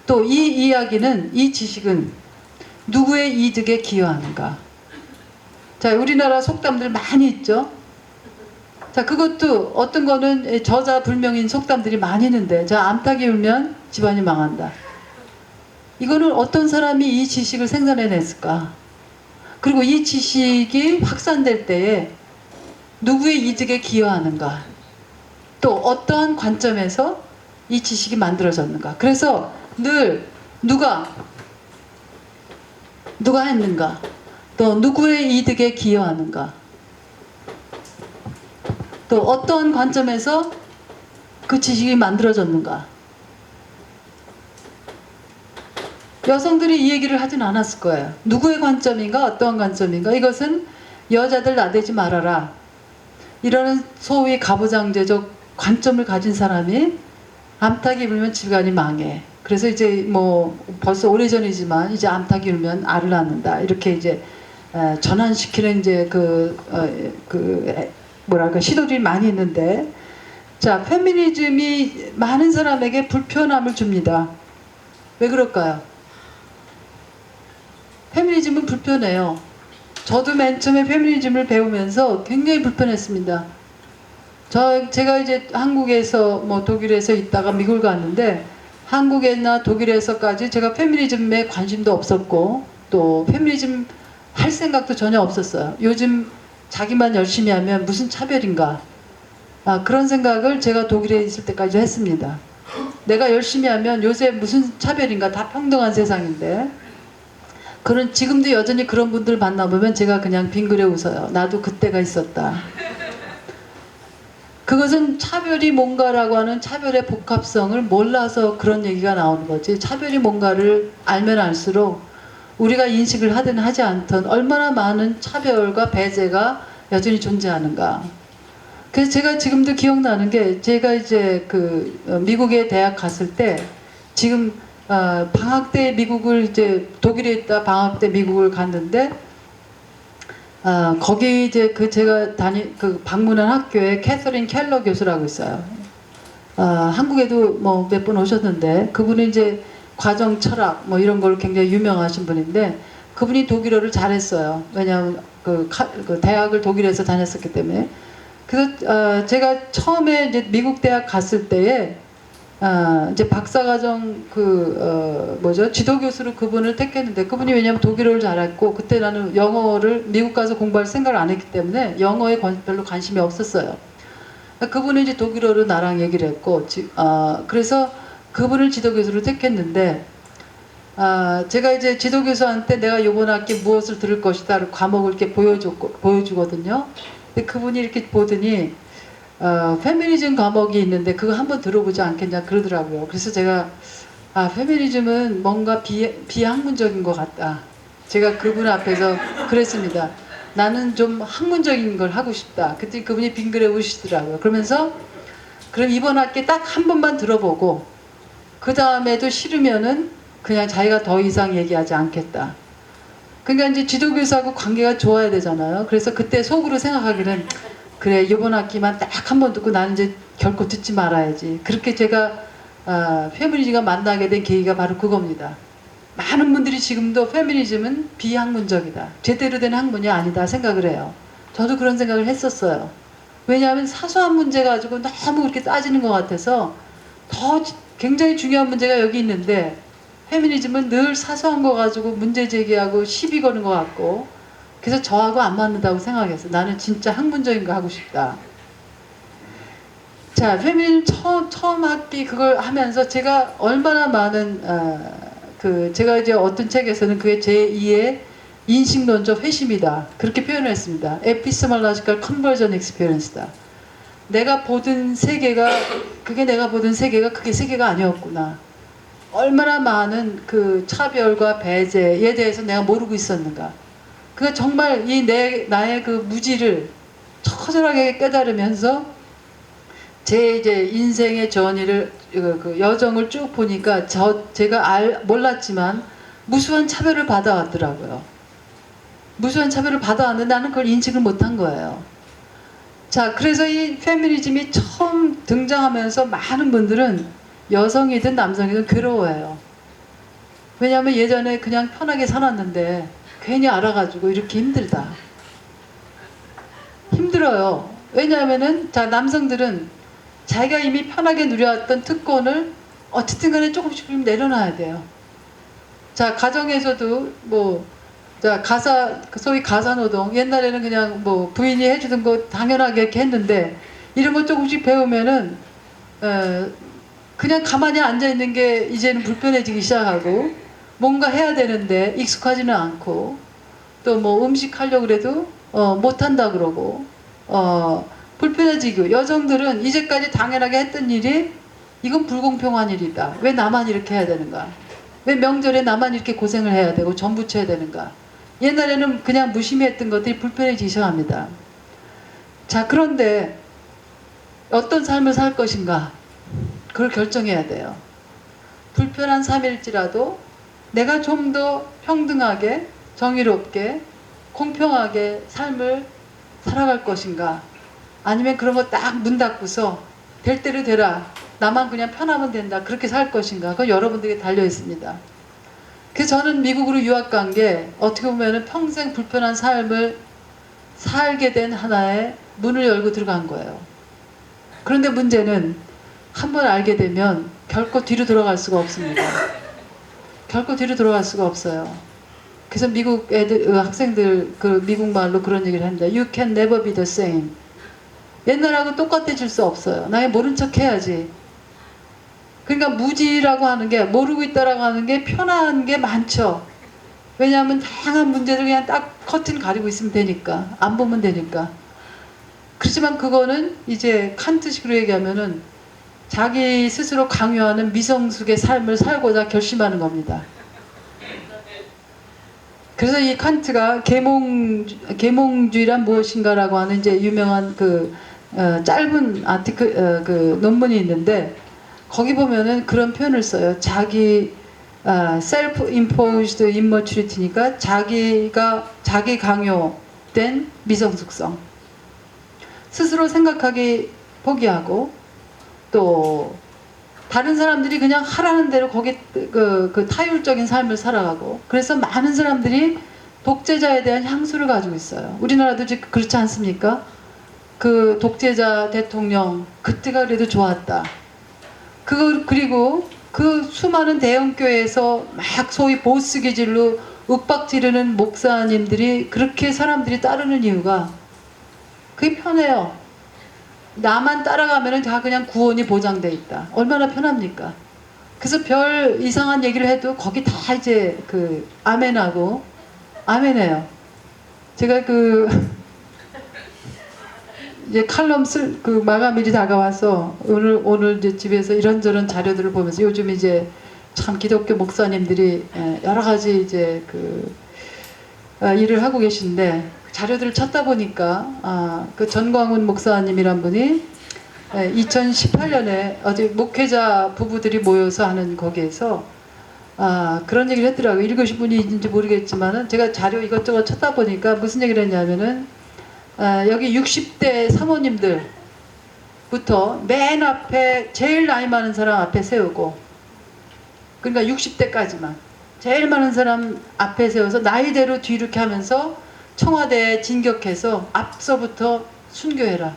또 이 이야기는, 이 지식은 누구의 이득에 기여하는가. 자, 우리나라 속담들 많이 있죠. 자, 그것도 어떤 거는 저자 불명인 속담들이 많이 있는데, 자, 암탉이 울면 집안이 망한다. 이거는 어떤 사람이 이 지식을 생산해냈을까? 그리고 이 지식이 확산될 때에 누구의 이득에 기여하는가? 또 어떠한 관점에서 이 지식이 만들어졌는가? 그래서 늘 누가 했는가? 또 누구의 이득에 기여하는가? 또 어떤 관점에서 그 지식이 만들어졌는가? 여성들이 이 얘기를 하진 않았을 거예요. 누구의 관점인가, 어떠한 관점인가? 이것은 여자들 나대지 말아라. 이러는 소위 가부장제적 관점을 가진 사람이 암탉이 울면 집안이 망해. 그래서 이제 뭐 벌써 오래전이지만 이제 암탉이 울면 알을 낳는다. 이렇게 이제 전환시키는 이제 뭐랄까 시도들이 많이 있는데, 자, 페미니즘이 많은 사람에게 불편함을 줍니다. 왜 그럴까요? 페미니즘은 불편해요. 저도 맨 처음에 페미니즘을 배우면서 굉장히 불편했습니다. 제가 이제 한국에서 뭐 독일에서 있다가 미국을 갔는데, 한국이나 독일에서까지 제가 페미니즘에 관심도 없었고 또 페미니즘 할 생각도 전혀 없었어요. 요즘 자기만 열심히 하면 무슨 차별인가, 그런 생각을 제가 독일에 있을 때까지 했습니다. 내가 열심히 하면 요새 무슨 차별인가, 다 평등한 세상인데. 지금도 여전히 그런 분들 만나보면 제가 그냥 빙그레 웃어요. 나도 그때가 있었다. 그것은 차별이 뭔가라고 하는 차별의 복합성을 몰라서 그런 얘기가 나오는 거지, 차별이 뭔가를 알면 알수록 우리가 인식을 하든 하지 않든 얼마나 많은 차별과 배제가 여전히 존재하는가. 그래서 제가 지금도 기억나는 게, 제가 이제 미국에 대학 갔을 때, 지금 방학 때 미국을 이제 독일에 있다 방학 때 미국을 갔는데, 거기 이제 제가 방문한 학교에 캐서린 켈러 교수라고 있어요. 한국에도 뭐 몇 번 오셨는데, 그분은 이제 과정 철학 뭐 이런 걸 굉장히 유명하신 분인데, 그분이 독일어를 잘했어요. 왜냐하면 그 대학을 독일에서 다녔었기 때문에. 그래서 제가 처음에 이제 미국 대학 갔을 때에 이제 박사과정 지도교수로 그분을 택했는데, 그분이 왜냐면 독일어를 잘했고, 그때 나는 영어를 미국 가서 공부할 생각을 안 했기 때문에 영어에 별로 관심이 없었어요. 그분은 이제 독일어로 나랑 얘기를 했고, 그래서 그분을 지도교수로 택했는데, 제가 이제 지도교수한테 내가 이번 학기 무엇을 들을 것이다 과목을 이렇게 보여주거든요. 근데 그분이 이렇게 보더니 페미니즘 과목이 있는데 그거 한번 들어보지 않겠냐 그러더라고요. 그래서 제가 페미니즘은 뭔가 비학문적인 것 같다. 제가 그분 앞에서 그랬습니다. 나는 좀 학문적인 걸 하고 싶다. 그때 그분이 빙그레 웃으시더라고요. 그러면서 그럼 이번 학기 딱 한 번만 들어보고 그 다음에도 싫으면은 그냥 자기가 더 이상 얘기하지 않겠다. 그러니까 이제 지도교수하고 관계가 좋아야 되잖아요. 그래서 그때 속으로 생각하기는, 그래 이번 학기만 딱 한 번 듣고 나는 이제 결코 듣지 말아야지. 그렇게 제가 페미니즘과 만나게 된 계기가 바로 그겁니다. 많은 분들이 지금도 페미니즘은 비학문적이다, 제대로 된 학문이 아니다 생각을 해요. 저도 그런 생각을 했었어요. 왜냐하면 사소한 문제 가지고 너무 그렇게 따지는 것 같아서, 더 굉장히 중요한 문제가 여기 있는데 페미니즘은 늘 사소한 거 가지고 문제 제기하고 시비 거는 것 같고, 그래서 저하고 안 맞는다고 생각했어요. 나는 진짜 학문적인 거 하고 싶다. 자, 페미니즘 처음 학기 그걸 하면서 제가 얼마나 많은 제가 이제 어떤 책에서는 그게 제2의 인식론적 회심이다 그렇게 표현을 했습니다. Epistemological Conversion Experience다. 내가 보던 세계가 그게 세계가 아니었구나. 얼마나 많은 차별과 배제에 대해서 내가 모르고 있었는가. 그가 정말 나의 그 무지를 처절하게 깨달으면서 제 이제 인생의 전의를, 여정을 쭉 보니까 제가 몰랐지만 무수한 차별을 받아왔더라고요. 무수한 차별을 받아왔는데 나는 그걸 인식을 못한 거예요. 자, 그래서 이 페미니즘이 처음 등장하면서 많은 분들은 여성이든 남성이든 괴로워해요. 왜냐하면 예전에 그냥 편하게 살았는데 괜히 알아가지고 이렇게 힘들다. 힘들어요. 왜냐하면은, 자, 남성들은 자기가 이미 편하게 누려왔던 특권을 어쨌든 간에 조금씩 내려놔야 돼요. 자, 가정에서도 소위 가사노동, 옛날에는 그냥 부인이 해주던 거 당연하게 이렇게 했는데, 이런 거 조금씩 배우면은 그냥 가만히 앉아있는 게 이제는 불편해지기 시작하고, 뭔가 해야 되는데 익숙하지는 않고, 또 음식 하려고 그래도 못한다 그러고, 불편해지고, 여성들은 이제까지 당연하게 했던 일이 이건 불공평한 일이다. 왜 나만 이렇게 해야 되는가? 왜 명절에 나만 이렇게 고생을 해야 되고 전 부쳐야 되는가? 옛날에는 그냥 무심했던 것들이 불편해지기 시작합니다. 자, 그런데 어떤 삶을 살 것인가? 그걸 결정해야 돼요. 불편한 삶일지라도 내가 좀 더 평등하게, 정의롭게, 공평하게 삶을 살아갈 것인가? 아니면 그런 거 딱 문 닫고서 될 대로 되라, 나만 그냥 편하면 된다, 그렇게 살 것인가? 그건 여러분들에게 달려 있습니다. 그래서 저는 미국으로 유학 간 게 어떻게 보면 평생 불편한 삶을 살게 된 하나의 문을 열고 들어간 거예요. 그런데 문제는 한번 알게 되면 결코 뒤로 돌아갈 수가 없습니다. 결코 뒤로 돌아갈 수가 없어요. 그래서 미국 학생들 그 미국 말로 그런 얘기를 합니다. You can never be the same. 옛날하고 똑같아질 수 없어요. 나의 모른 척 해야지. 그러니까 무지라고 하는 게, 모르고 있다라고 하는 게 편한 게 많죠. 왜냐하면 다양한 문제들 그냥 딱 커튼 가리고 있으면 되니까, 안 보면 되니까. 그렇지만 그거는 이제 칸트식으로 얘기하면은 자기 스스로 강요하는 미성숙의 삶을 살고자 결심하는 겁니다. 그래서 이 칸트가 계몽주의란 무엇인가라고 하는 이제 유명한 짧은 그 논문이 있는데, 거기 보면은 그런 표현을 써요. 자기 self-imposed immaturity니까 자기 강요된 미성숙성. 스스로 생각하기 포기하고, 또 다른 사람들이 그냥 하라는 대로 거기 그 타율적인 삶을 살아가고, 그래서 많은 사람들이 독재자에 대한 향수를 가지고 있어요. 우리나라도 지금 그렇지 않습니까? 그 독재자 대통령 그때가 그래도 좋았다. 그리고 그 수많은 대형교회에서 막 소위 보스 기질로 윽박지르는 목사님들이 그렇게 사람들이 따르는 이유가 그게 편해요. 나만 따라가면은 다 그냥 구원이 보장돼 있다. 얼마나 편합니까? 그래서 별 이상한 얘기를 해도 거기 다 이제 아멘하고, 아멘해요. 제가 이제 칼럼 마감일이 다가와서 오늘 이제 집에서 이런저런 자료들을 보면서, 요즘 이제 참 기독교 목사님들이 여러 가지 이제 일을 하고 계신데, 자료들을 찾다 보니까 그 전광훈 목사님이란 분이 2018년에 어디 목회자 부부들이 모여서 하는 거기에서 그런 얘기를 했더라고요. 읽으신 분이 있는지 모르겠지만은, 제가 자료 이것저것 찾다 보니까 무슨 얘기를 했냐면은, 여기 60대 사모님들부터 맨 앞에 제일 나이 많은 사람 앞에 세우고, 그러니까 60대까지만 제일 많은 사람 앞에 세워서 나이대로 뒤 이렇게 하면서 청와대에 진격해서 앞서부터 순교해라.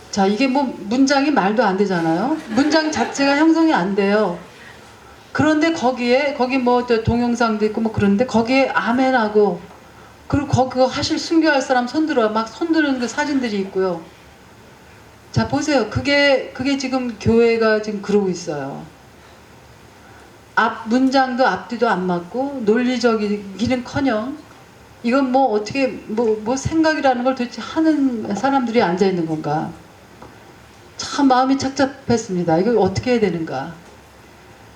자, 이게 뭐 문장이 말도 안 되잖아요. 문장 자체가 형성이 안 돼요. 그런데 거기 뭐 동영상도 있고 뭐 그런데 거기에 아멘하고, 그리고 그거 하실 순교할 사람 손들어 막 손드는 그 사진들이 있고요. 자, 보세요. 그게 지금 교회가 지금 그러고 있어요. 앞 문장도 앞뒤도 안 맞고 논리적이기는커녕 이건 뭐 어떻게 뭐 생각이라는 걸 도대체 하는 사람들이 앉아 있는 건가? 참 마음이 착잡했습니다. 이걸 어떻게 해야 되는가?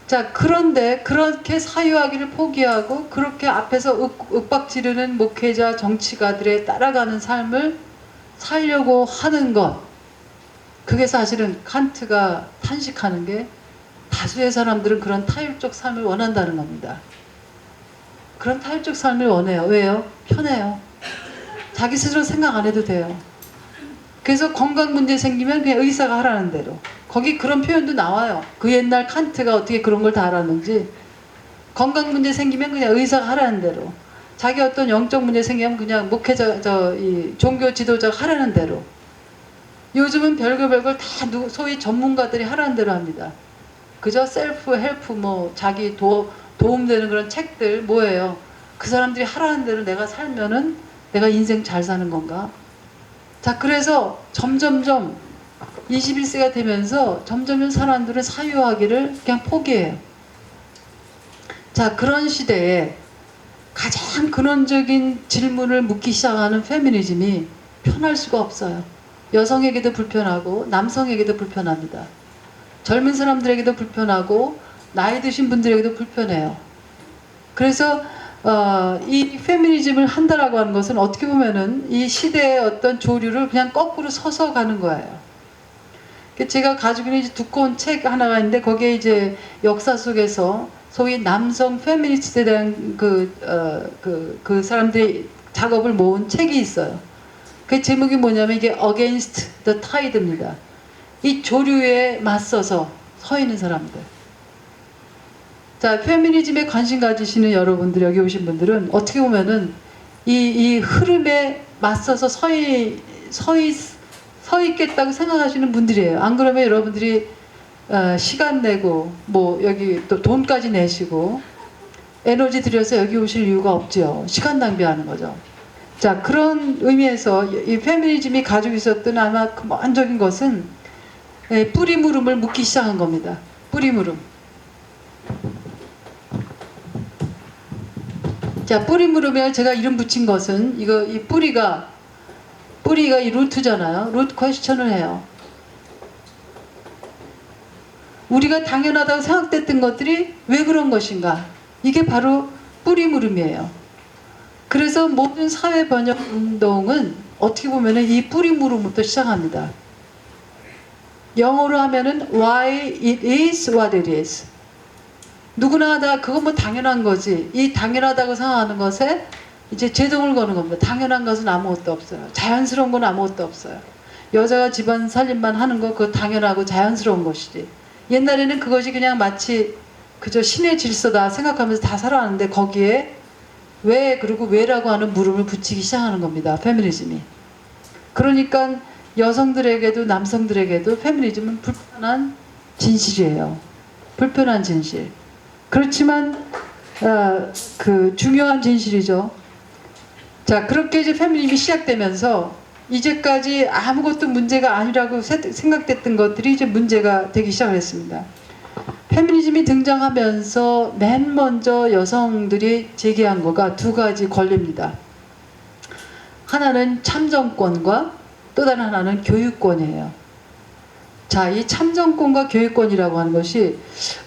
자, 그런데 그렇게 사유하기를 포기하고 그렇게 앞에서 윽박지르는 목회자 정치가들의 따라가는 삶을 살려고 하는 것, 그게 사실은 칸트가 탄식하는 게, 다수의 사람들은 그런 타율적 삶을 원한다는 겁니다. 그런 타율적 삶을 원해요. 왜요? 편해요. 자기 스스로 생각 안 해도 돼요. 그래서 건강 문제 생기면 그냥 의사가 하라는 대로. 거기 그런 표현도 나와요. 그 옛날 칸트가 어떻게 그런 걸 다 알았는지. 건강 문제 생기면 그냥 의사가 하라는 대로. 자기 어떤 영적 문제 생기면 그냥 목회자, 이 종교 지도자가 하라는 대로. 요즘은 별걸 다 소위 전문가들이 하라는 대로 합니다. 그저 셀프 헬프 뭐 자기 도움되는 그런 책들 뭐예요? 그 사람들이 하라는 대로 내가 살면은 내가 인생 잘 사는 건가? 자, 그래서 점점점 21세가 되면서 점점점 사람들은 사유하기를 그냥 포기해요. 자, 그런 시대에 가장 근원적인 질문을 묻기 시작하는 페미니즘이 편할 수가 없어요. 여성에게도 불편하고 남성에게도 불편합니다. 젊은 사람들에게도 불편하고 나이 드신 분들에게도 불편해요. 그래서 이 페미니즘을 한다라고 하는 것은 어떻게 보면은 이 시대의 어떤 조류를 그냥 거꾸로 서서 가는 거예요. 제가 가지고 있는 이제 두꺼운 책 하나가 있는데 거기에 이제 역사 속에서 소위 남성 페미니스트에 대한 그 사람들이 작업을 모은 책이 있어요. 그 제목이 뭐냐면 이게 Against the Tide입니다. 이 조류에 맞서서 서 있는 사람들. 자, 페미니즘에 관심 가지시는 여러분들, 여기 오신 분들은 어떻게 보면은 이 흐름에 맞서서 서 있겠다고 생각하시는 분들이에요. 안 그러면 여러분들이 시간 내고 뭐 여기 또 돈까지 내시고 에너지 들여서 여기 오실 이유가 없죠. 시간 낭비하는 거죠. 자, 그런 의미에서 이 페미니즘이 가지고 있었던 아마 근본적인 것은 뿌리 무름을 묻기 시작한 겁니다. 뿌리 무름. 자, 뿌리 무름에 제가 이름 붙인 것은 이 뿌리가 이 루트잖아요. 루트 퀘스천을 해요. 우리가 당연하다고 생각됐던 것들이 왜 그런 것인가? 이게 바로 뿌리 무름이에요. 그래서 모든 사회 번영 운동은 어떻게 보면은 이 뿌리 무름부터 시작합니다. 영어로 하면은 why it is what it is. 누구나 다 그건 뭐 당연한 거지. 이 당연하다고 생각하는 것에 이제 제동을 거는 겁니다. 당연한 것은 아무것도 없어요. 자연스러운 건 아무것도 없어요. 여자가 집안 살림만 하는 거 그거 당연하고 자연스러운 것이지. 옛날에는 그것이 그냥 마치 그저 신의 질서다 생각하면서 다 살아왔는데 거기에 왜 그리고 왜라고 하는 물음을 붙이기 시작하는 겁니다. 페미니즘이. 그러니까 여성들에게도 남성들에게도 페미니즘은 불편한 진실이에요. 불편한 진실. 그렇지만 그 중요한 진실이죠. 자, 그렇게 이제 페미니즘이 시작되면서 이제까지 아무것도 문제가 아니라고 생각됐던 것들이 이제 문제가 되기 시작을 했습니다. 페미니즘이 등장하면서 맨 먼저 여성들이 제기한 거가 두 가지 권리입니다. 하나는 참정권과 또 다른 하나는 교육권이에요. 자, 이 참정권과 교육권이라고 하는 것이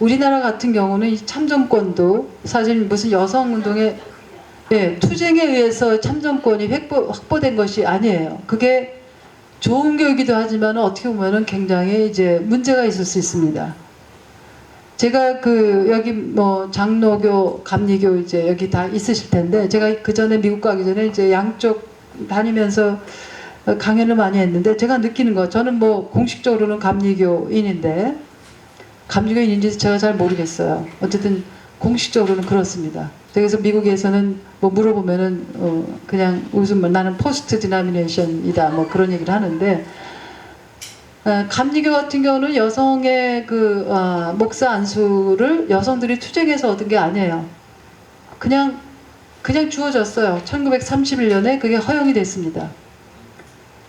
우리나라 같은 경우는 이 참정권도 사실 무슨 여성운동의 투쟁에 의해서 참정권이 확보된 것이 아니에요. 그게 좋은 교육이기도 하지만 어떻게 보면은 굉장히 이제 문제가 있을 수 있습니다. 제가 여기 뭐 장로교, 감리교 이제 여기 다 있으실 텐데 제가 그 전에 미국 가기 전에 이제 양쪽 다니면서 강연을 많이 했는데 제가 느끼는 거 저는 뭐 공식적으로는 감리교인인데 감리교인인지 제가 잘 모르겠어요. 어쨌든 공식적으로는 그렇습니다. 그래서 미국에서는 뭐 물어보면은 그냥 웃으면 나는 포스트 디나미네이션이다 뭐 그런 얘기를 하는데 감리교 같은 경우는 여성의 목사 안수를 여성들이 투쟁해서 얻은 게 아니에요. 그냥 주어졌어요. 1931년에 그게 허용이 됐습니다.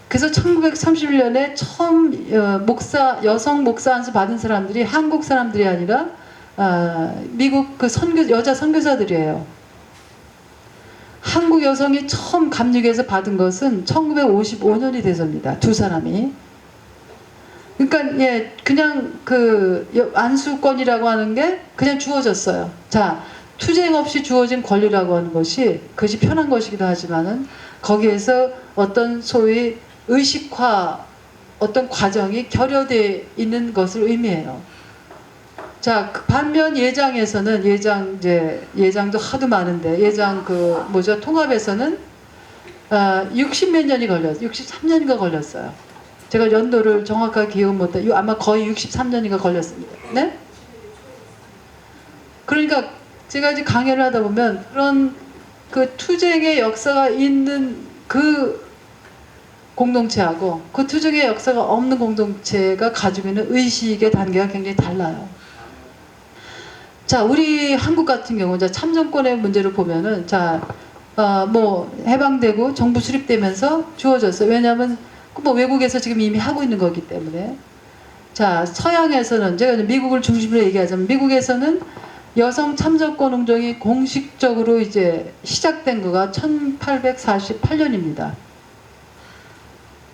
그래서 1931년에 처음 여성 목사 안수 받은 사람들이 한국 사람들이 아니라 미국 여자 선교사들이에요. 한국 여성이 처음 감리교에서 받은 것은 1955년이 돼서입니다. 두 사람이. 그러니까 그냥 안수권이라고 하는 게 그냥 주어졌어요. 자, 투쟁 없이 주어진 권리라고 하는 것이 그것이 편한 것이기도 하지만은 거기에서 어떤 소위 의식화 어떤 과정이 결여되어 있는 것을 의미해요. 자, 반면 예장에서는 예장도 하도 많은데 통합에서는 60몇 년이 63년인가 걸렸어요. 제가 연도를 정확하게 기억 못해. 아마 거의 63년인가 걸렸습니다. 네? 그러니까 제가 이제 강연을 하다 보면 그런 투쟁의 역사가 있는 공동체하고 투쟁의 역사가 없는 공동체가 가지고 있는 의식의 단계가 굉장히 달라요. 자, 우리 한국 같은 경우 참정권의 문제를 보면은 해방되고 정부 수립되면서 주어졌어요. 왜냐하면 외국에서 지금 이미 하고 있는 거기 때문에. 자, 서양에서는 제가 미국을 중심으로 얘기하자면 미국에서는 여성 참정권 운동이 공식적으로 이제 시작된 거가 1848년입니다.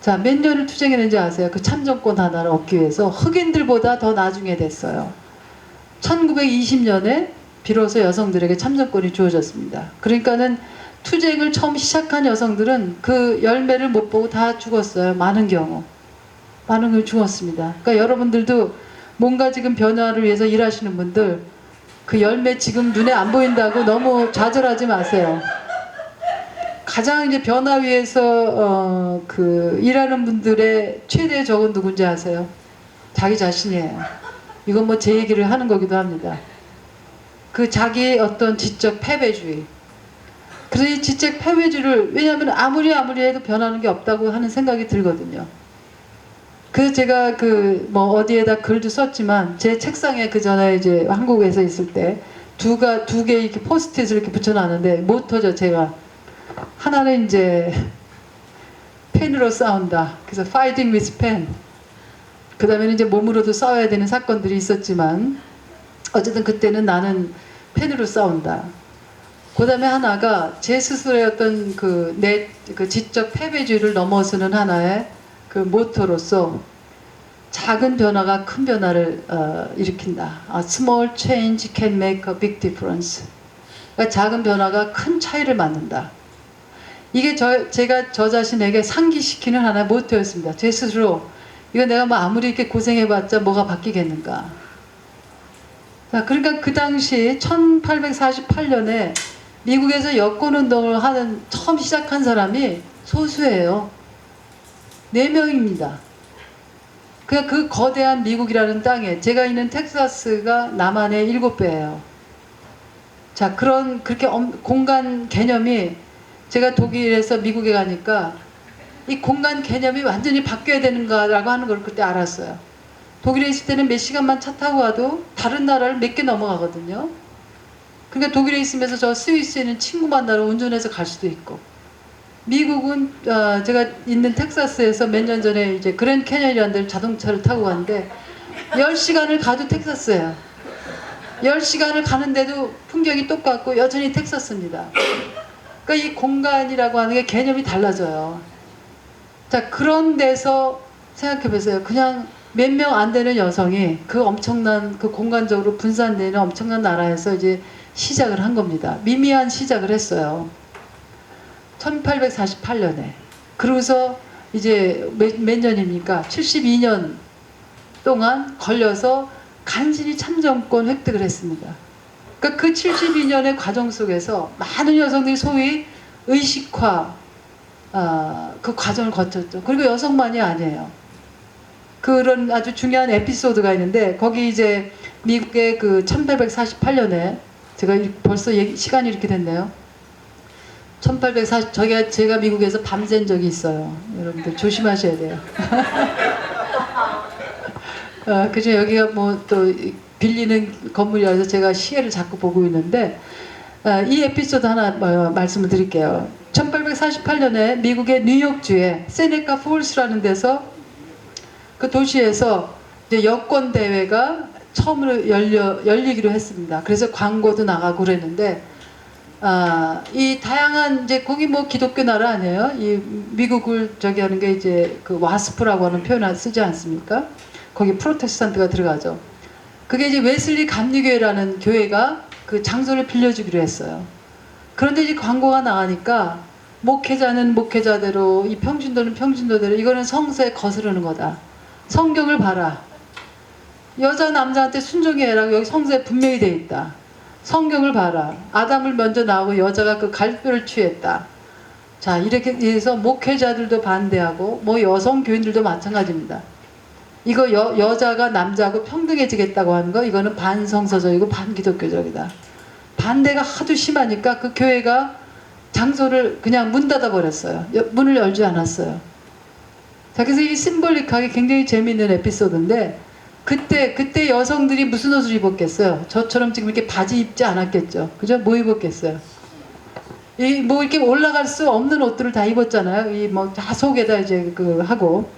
자, 몇 년을 투쟁했는지 아세요? 그 참정권 하나를 얻기 위해서 흑인들보다 더 나중에 됐어요. 1920년에 비로소 여성들에게 참정권이 주어졌습니다. 그러니까는 투쟁을 처음 시작한 여성들은 그 열매를 못 보고 다 죽었어요. 많은 경우 죽었습니다. 그러니까 여러분들도 뭔가 지금 변화를 위해서 일하시는 분들, 그 열매 지금 눈에 안 보인다고 너무 좌절하지 마세요. 가장 이제 변화 위해서 그 일하는 분들의 최대 적은 누군지 아세요? 자기 자신이에요. 이건 뭐 제 얘기를 하는 거기도 합니다. 그 자기의 어떤 지적 패배주의. 그래서 이 지적 패배주의를, 왜냐하면 아무리 해도 변하는 게 없다고 하는 생각이 들거든요. 그래서 제가 그 뭐 어디에다 글도 썼지만 제 책상에 그 전에 이제 한국에서 있을 때 두 개 이렇게 포스트잇을 이렇게 붙여놨는데 모토죠. 제가 하나는 이제 펜으로 싸운다. 그래서 fighting with pen. 그 다음에는 이제 몸으로도 싸워야 되는 사건들이 있었지만 어쨌든 그때는 나는 펜으로 싸운다. 그 다음에 하나가 제 스스로의 어떤 그 지적 패배주의를 넘어서는 하나의 그 모토로서 작은 변화가 큰 변화를 일으킨다. A small change can make a big difference. 그러니까 작은 변화가 큰 차이를 만든다. 이게 제가 저 자신에게 상기시키는 하나의 모토였습니다. 제 스스로 이거 내가 뭐 아무리 이렇게 고생해봤자 뭐가 바뀌겠는가. 자, 그러니까 그 당시 1848년에 미국에서 여권운동을 처음 시작한 사람이 소수예요. 4명입니다. 그냥 그 거대한 미국이라는 땅에, 제가 있는 텍사스가 남한의 7배예요. 자, 그렇게 공간 개념이, 제가 독일에서 미국에 가니까 이 공간 개념이 완전히 바뀌어야 되는가라고 하는 걸 그때 알았어요. 독일에 있을 때는 몇 시간만 차 타고 와도 다른 나라를 몇 개 넘어가거든요. 그러니까 독일에 있으면서 저 스위스에 있는 친구 만나러 운전해서 갈 수도 있고, 미국은 제가 있는 텍사스에서 몇 년 전에 이제 그랜드 캐년이라는 데를 자동차를 타고 갔는데 10시간을 가도 텍사스예요. 10시간을 가는데도 풍경이 똑같고 여전히 텍사스입니다. 그러니까 이 공간이라고 하는 게 개념이 달라져요. 자, 그런 데서 생각해 보세요. 그냥 몇 명 안 되는 여성이 그 엄청난, 그 공간적으로 분산되는 엄청난 나라에서 이제 시작을 한 겁니다. 미미한 시작을 했어요. 1848년에. 그러고서 이제 몇 년입니까? 72년 동안 걸려서 간신히 참정권 획득을 했습니다. 그러니까 그 72년의 과정 속에서 많은 여성들이 소위 의식화, 그 과정을 거쳤죠. 그리고 여성만이 아니에요. 그런 아주 중요한 에피소드가 있는데, 거기 이제 미국의 그 1848년에, 제가 벌써 시간이 이렇게 됐네요. 1840, 제가 미국에서 밤샌 적이 있어요. 여러분들 조심하셔야 돼요. 그죠. 여기가 뭐 또 빌리는 건물이라서 제가 시계를 자꾸 보고 있는데, 이 에피소드 하나 말씀을 드릴게요. 1848년에 미국의 뉴욕주에 세네카 폴스라는 데서, 그 도시에서 이제 여권 대회가 처음으로 열리기로 했습니다. 그래서 광고도 나가고 그랬는데, 이 다양한, 이제 거기 뭐 기독교 나라 아니에요? 이 미국을 저기 하는 게 이제 그 와스프라고 하는 표현을 쓰지 않습니까? 거기 프로테스탄트가 들어가죠. 그게 이제 웨슬리 감리교회라는 교회가 그 장소를 빌려주기로 했어요. 그런데 이제 광고가 나가니까 목회자는 목회자대로, 이 평신도는 평신도대로, 이거는 성서에 거스르는 거다. 성경을 봐라. 여자 남자한테 순종해야 라고 여기 성서에 분명히 돼 있다. 성경을 봐라. 아담을 먼저 낳고 여자가 그 갈뼈를 취했다. 자, 이렇게 해서 목회자들도 반대하고 뭐 여성 교인들도 마찬가지입니다. 이거 여자가 남자하고 평등해지겠다고 하는 거, 이거는 반성서적이고 반기독교적이다. 반대가 하도 심하니까 그 교회가 장소를 그냥 문 닫아 버렸어요. 문을 열지 않았어요. 자, 그래서 이 심볼릭하게 굉장히 재미있는 에피소드인데, 그때 여성들이 무슨 옷을 입었겠어요? 저처럼 지금 이렇게 바지 입지 않았겠죠. 그죠? 뭐 입었겠어요? 뭐 이렇게 올라갈 수 없는 옷들을 다 입었잖아요. 이 뭐 다 속에다 이제 하고.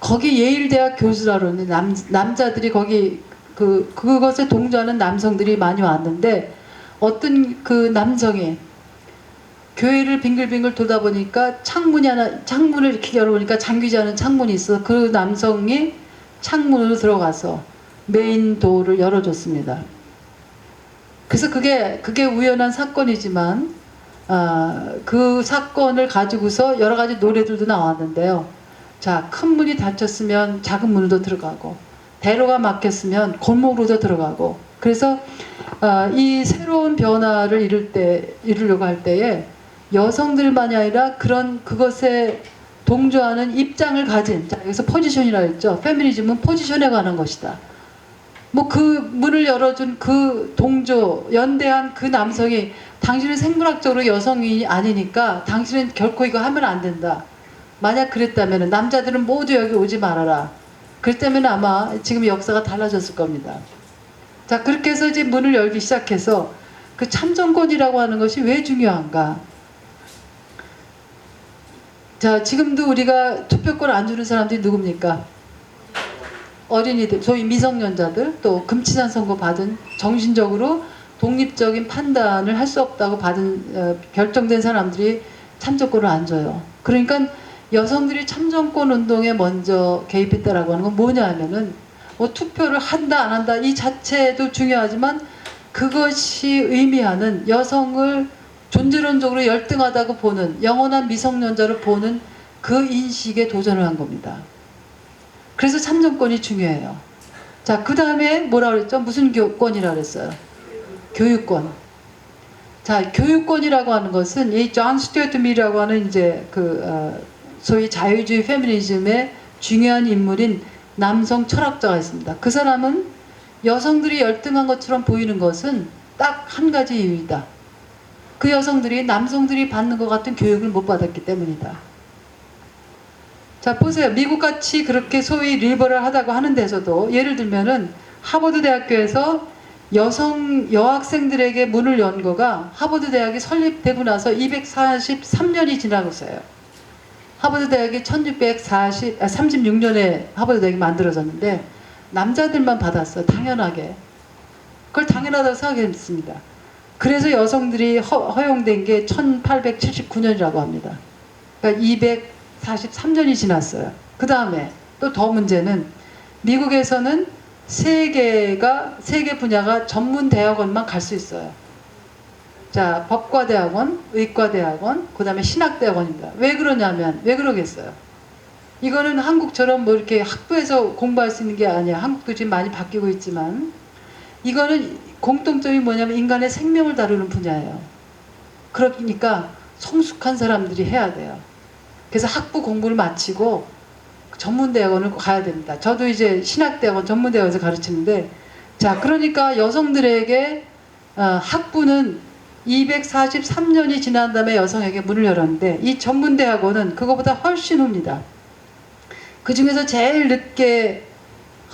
거기 예일대학 교수라고 하는데, 남자들이 거기 그것에 동조하는 남성들이 많이 왔는데, 어떤 그 남성이 교회를 빙글빙글 돌다 보니까 창문을 이렇게 열어보니까 잠기지 않은 창문이 있어. 그 남성이 창문으로 들어가서 메인 도어를 열어줬습니다. 그래서 그게 우연한 사건이지만 그 사건을 가지고서 여러 가지 노래들도 나왔는데요. 자, 큰 문이 닫혔으면 작은 문으로 들어가고, 대로가 막혔으면 골목으로도 들어가고. 그래서 이 새로운 변화를 이루려고 할 때에 여성들만이 아니라 그것에 동조하는 입장을 가진, 자, 여기서 포지션이라고 했죠. 페미니즘은 포지션에 관한 것이다. 뭐 그 문을 열어준 그 연대한 그 남성이 당신은 생물학적으로 여성이 아니니까 당신은 결코 이거 하면 안 된다. 만약 그랬다면 남자들은 모두 여기 오지 말아라. 그랬다면 아마 지금 역사가 달라졌을 겁니다. 자, 그렇게 해서 이제 문을 열기 시작해서 그 참정권이라고 하는 것이 왜 중요한가? 자, 지금도 우리가 투표권 안 주는 사람들이 누굽니까? 어린이들, 소위 미성년자들, 또 금치산 선고 받은, 정신적으로 독립적인 판단을 할 수 없다고 결정된 사람들이 참정권을 안 줘요. 그러니까 여성들이 참정권 운동에 먼저 개입했다라고 하는 건 뭐냐 하면은, 뭐 투표를 한다 안 한다 이 자체도 중요하지만 그것이 의미하는 여성을 존재론적으로 열등하다고 보는, 영원한 미성년자로 보는 그 인식에 도전을 한 겁니다. 그래서 참정권이 중요해요. 자, 그 다음에 뭐라 그랬죠? 무슨 권이라고 그랬어요? 교육권. 자, 교육권이라고 하는 것은 이 존 스튜어트 밀이라고 하는 이제 소위 자유주의 페미니즘의 중요한 인물인 남성 철학자가 있습니다. 그 사람은 여성들이 열등한 것처럼 보이는 것은 딱 한 가지 이유이다. 그 여성들이 남성들이 받는 것 같은 교육을 못 받았기 때문이다. 자, 보세요. 미국같이 그렇게 소위 리버럴하다고 하는 데서도 예를 들면은 하버드 대학교에서 여학생들에게 문을 연 거가 하버드 대학이 설립되고 나서 243년이 지나고서요. 하버드 대학이 1636년에 하버드 대학이 만들어졌는데 남자들만 받았어요. 당연하게. 그걸 당연하다고 생각했습니다. 그래서 여성들이 허용된 게 1879년이라고 합니다. 그러니까 243년이 지났어요. 그 다음에 또 더 문제는 미국에서는 세 개 분야가 전문 대학원만 갈 수 있어요. 자, 법과대학원, 의과대학원, 그 다음에 신학대학원입니다. 왜 그러냐면, 왜 그러겠어요? 이거는 한국처럼 뭐 이렇게 학부에서 공부할 수 있는 게 아니야. 한국도 지금 많이 바뀌고 있지만, 이거는 공통점이 뭐냐면 인간의 생명을 다루는 분야예요. 그러니까 성숙한 사람들이 해야 돼요. 그래서 학부 공부를 마치고 전문대학원을 가야 됩니다. 저도 이제 신학대학원 전문대학원에서 가르치는데, 자, 그러니까 여성들에게 학부는 243년이 지난 다음에 여성에게 문을 열었는데, 이 전문대학원은 그거보다 훨씬 후입니다. 그 중에서 제일 늦게